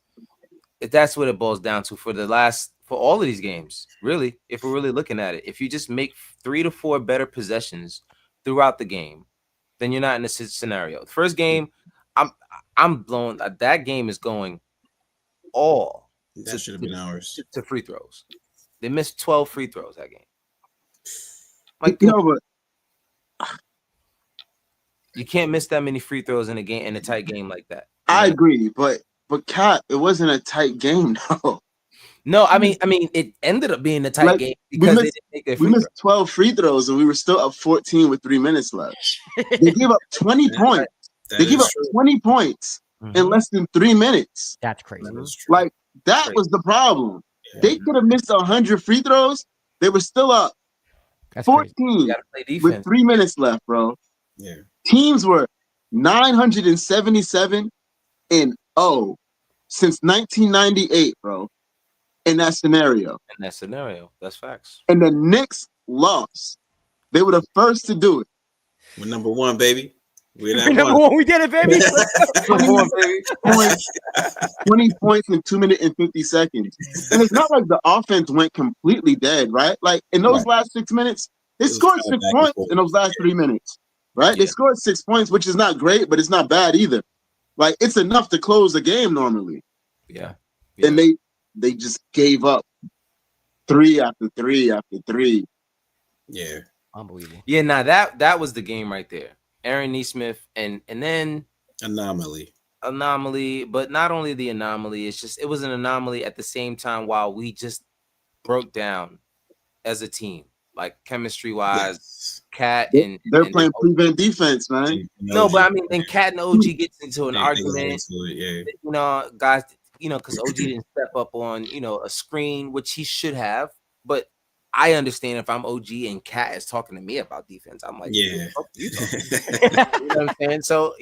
what it boils down to for all of these games. Really, if we're really looking at it, if you just make 3 to 4 better possessions throughout the game, then you're not in this scenario. The first game, I'm blown. That game is going all. That should have been ours. To free throws. They missed 12 free throws that game. But you can't miss that many free throws in a tight game like that. I agree, but Kat, it wasn't a tight game though. No, I mean, it ended up being a tight game because they didn't make their free throws. We missed 12 free throws and we were still up 14 with 3 minutes left. They gave up 20 points. They gave up 20 points in less than 3 minutes. That's crazy. Like that was the problem. Yeah. They could have missed 100 free throws. They were still up 14 with 3 minutes left, bro. Yeah. Teams were 977 and 0 since 1998, bro. In that scenario. That's facts. And the Knicks lost. They were the first to do it. We're number 1, baby. We're number 1. We did it, baby. 20 points in 2 minutes and 50 seconds. And it's not like the offense went completely dead, right? Like in those last 6 minutes, they scored 6 points in those last 3 minutes, right? Yeah. They scored 6 points, which is not great, but it's not bad either. Like it's enough to close the game normally. Yeah. And they just gave up 3 after 3 after 3. Yeah. Unbelievable. Yeah, now that was the game right there. Aaron Nesmith and then anomaly, but not only the anomaly, it was an anomaly at the same time while we just broke down as a team, like chemistry wise. Cat and they're playing prevent defense, man. No, but I mean, then Cat and OG gets into an argument. Guys, because OG didn't step up on a screen, which he should have. But I understand if I'm OG and Cat is talking to me about defense, I'm like, yeah, you know what I'm saying? So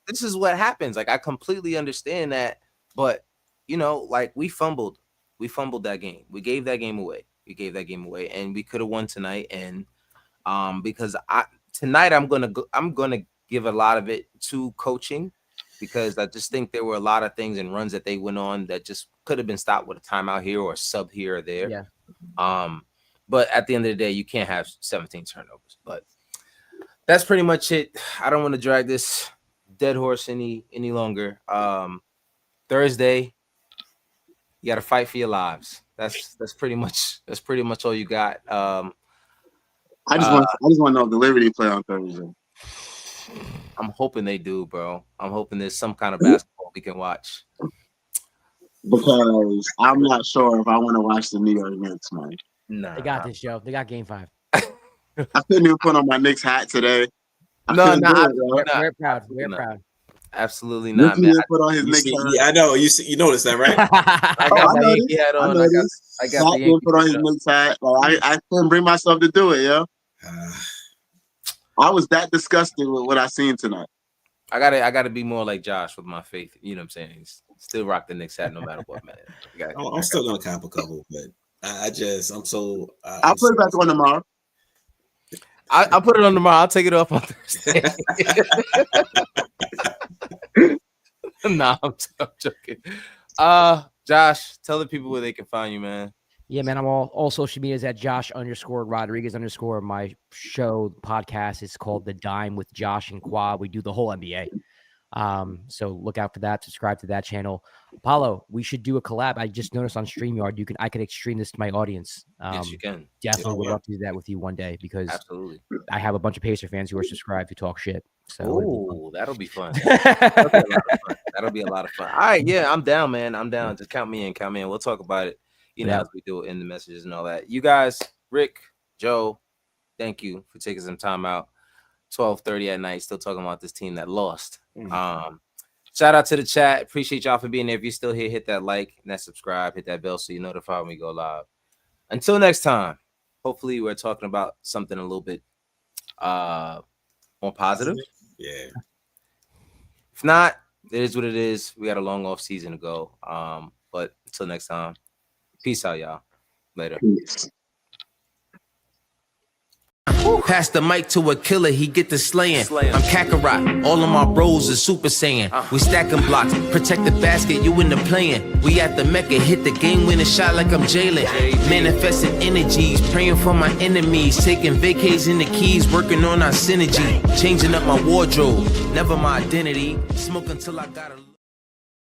this is what happens. Like I completely understand that, but like we fumbled that game. We gave that game away. And we could have won tonight. And because tonight I'm gonna give a lot of it to coaching. Because I just think there were a lot of things and runs that they went on that just could have been stopped with a timeout here or a sub here or there. Yeah. But at the end of the day, you can't have 17 turnovers. But that's pretty much it. I don't want to drag this dead horse any longer. Thursday, you got to fight for your lives. That's pretty much all you got. I just want to know if the Liberty play on Thursday. I'm hoping they do, bro. I'm hoping there's some kind of basketball we can watch. Because I'm not sure if I want to watch the New York Knicks, man. Nah. They got this, Joe. They got game 5. I couldn't even put on my Knicks hat today. We're proud. We're proud. Absolutely not, Ricky man. didn't put on his You Knicks see, hat. yeah, I know. You noticed that, right? I Oh, got I my noticed. Yankee hat I on. I noticed. got Zach the didn't Yankee put on his hat on. Knicks hat. Like, I couldn't bring myself to do it, yo. I was that disgusted with what I seen tonight. I gotta be more like Josh with my faith. You know what I'm saying? Still rock the Knicks hat no matter what, man. I'm still gonna cop a couple, but I'm so. I'll put it back on tomorrow. I'll put it on tomorrow. I'll take it off on Thursday. Nah, I'm joking. Josh, tell the people where they can find you, man. Yeah, man. I'm all social medias at Josh_Rodriguez_. My show podcast is called The Dime with Josh and Quad. We do the whole NBA. So look out for that. Subscribe to that channel. Apollo, we should do a collab. I just noticed on StreamYard, I could stream this to my audience. Yes, you can. Definitely would love to do that with you one day because absolutely, I have a bunch of Pacer fans who are subscribed who talk shit. So that'll be fun. That'll be a lot of fun. All right, yeah, I'm down, man. I'm down. Just count me in. We'll talk about it. As we do it in the messages and all that. You guys, Rick, Joe, thank you for taking some time out. 12:30 at night, still talking about this team that lost. Shout out to the chat. Appreciate y'all for being there. If you're still here, hit that like and that subscribe, hit that bell so you're notified when we go live. Until next time, hopefully we're talking about something a little bit more positive. Yeah. If not, it is what it is. We got a long off season to go. But until next time, peace out, y'all. Later. Peace. Pass the mic to a killer, he get the slaying. I'm Kakarot, all of my bros are Super Saiyan. We stacking blocks, protect the basket, you in the playing. We at the Mecca, hit the game winning shot like I'm Jalen. Manifesting energies, praying for my enemies. Taking vacays in the keys, working on our synergy. Changing up my wardrobe, never my identity. Smoke until I gotta